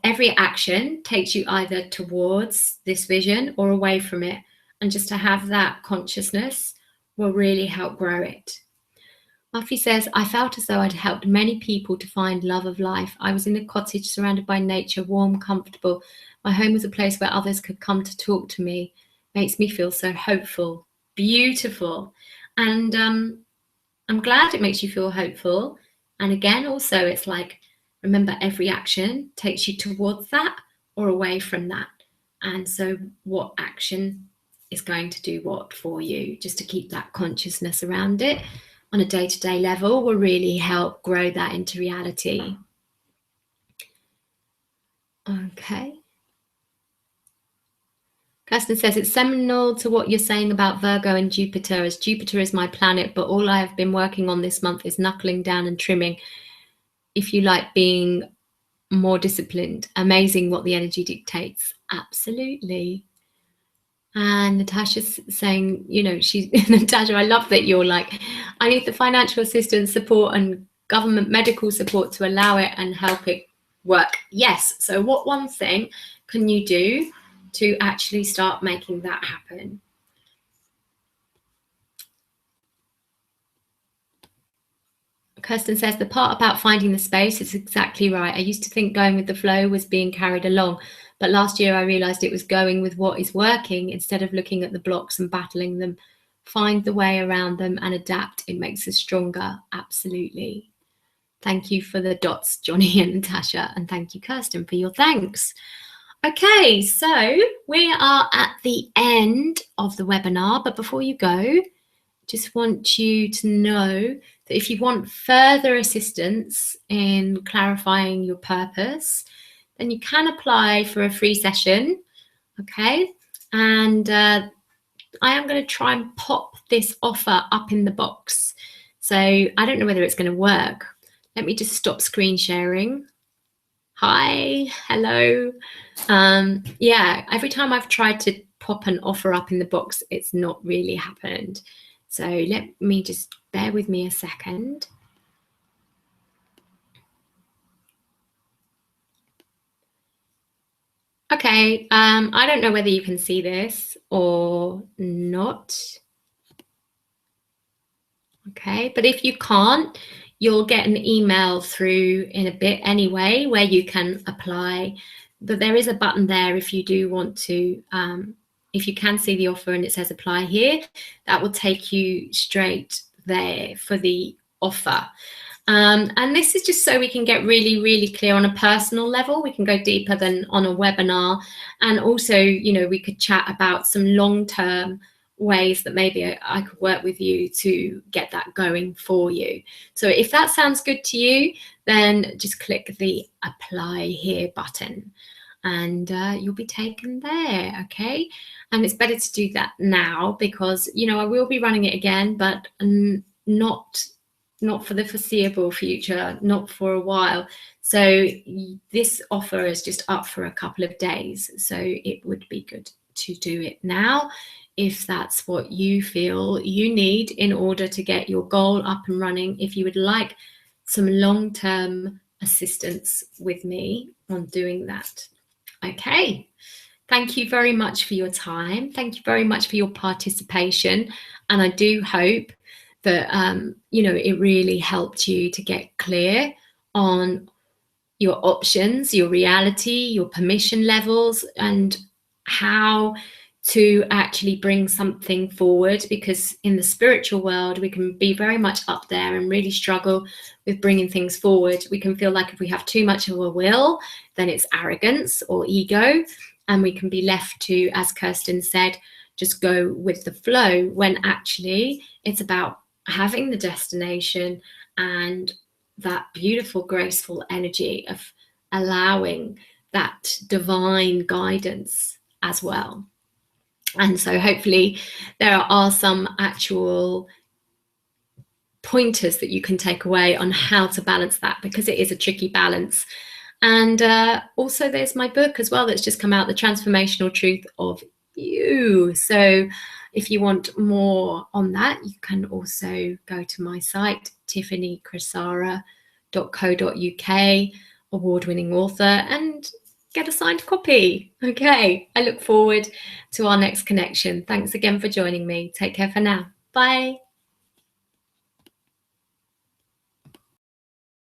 every action takes you either towards this vision or away from it. And just to have that consciousness will really help grow it. Muffy says, I felt as though I'd helped many people to find love of life. I was in a cottage surrounded by nature, warm, comfortable. My home was a place where others could come to talk to me. Makes me feel so hopeful. Beautiful. And I'm glad it makes you feel hopeful. And again, also, it's like, remember, every action takes you towards that or away from that. And so what action is going to do what for you? Just to keep that consciousness around it on a day-to-day level will really help grow that into reality. Okay. Kirsten says, it's seminal to what you're saying about Virgo and Jupiter, as Jupiter is my planet, but all I have been working on this month is knuckling down and trimming. If you like being more disciplined, amazing what the energy dictates. Absolutely. And Natasha's saying, you know, Natasha, I love that you're like, I need the financial assistance, support and government medical support to allow it and help it work. Yes. So what one thing can you do to actually start making that happen? Kirsten says, the part about finding the space is exactly right. I used to think going with the flow was being carried along, but last year I realized it was going with what is working instead of looking at the blocks and battling them. Find the way around them and adapt. It makes us stronger. Absolutely. Thank you for the dots, Johnny and Natasha, and thank you, Kirsten, for your thanks. Okay, so we are at the end of the webinar, but before you go, just want you to know that if you want further assistance in clarifying your purpose, then you can apply for a free session, okay? And I am going to try and pop this offer up in the box. So I don't know whether it's going to work. Let me just stop screen sharing. Hi, hello. Yeah, every time I've tried to pop an offer up in the box, it's not really happened. So let me just bear with me a second. Okay, I don't know whether you can see this or not. Okay, but if you can't, you'll get an email through in a bit anyway where you can apply. But there is a button there if you do want to, if you can see the offer and it says apply here, that will take you straight there for the offer. And this is just so we can get really, really clear on a personal level. We can go deeper than on a webinar. And also, you know, we could chat about some long-term ways that maybe I could work with you to get that going for you. So if that sounds good to you, then just click the apply here button and you'll be taken there, okay? And it's better to do that now because, you know, I will be running it again, but not for the foreseeable future, not for a while. So this offer is just up for a couple of days. So it would be good to do it now if that's what you feel you need in order to get your goal up and running. If you would like some long-term assistance with me on doing that. Okay. Thank you very much for your time. Thank you very much for your participation. And I do hope that, it really helped you to get clear on your options, your reality, your permission levels, and how to actually bring something forward. Because in the spiritual world, we can be very much up there and really struggle with bringing things forward. We can feel like if we have too much of a will, then it's arrogance or ego. And we can be left to, as Kirsten said, just go with the flow, when actually it's about having the destination and that beautiful, graceful energy of allowing that divine guidance as well. And so hopefully there are some actual pointers that you can take away on how to balance that, because it is a tricky balance. And also there's my book as well that's just come out, The Transformational Truth of You. So if you want more on that, you can also go to my site, tiffanycrisara.co.uk, award-winning author, and get a signed copy. Okay, I look forward to our next connection. Thanks again for joining me. Take care for now. Bye.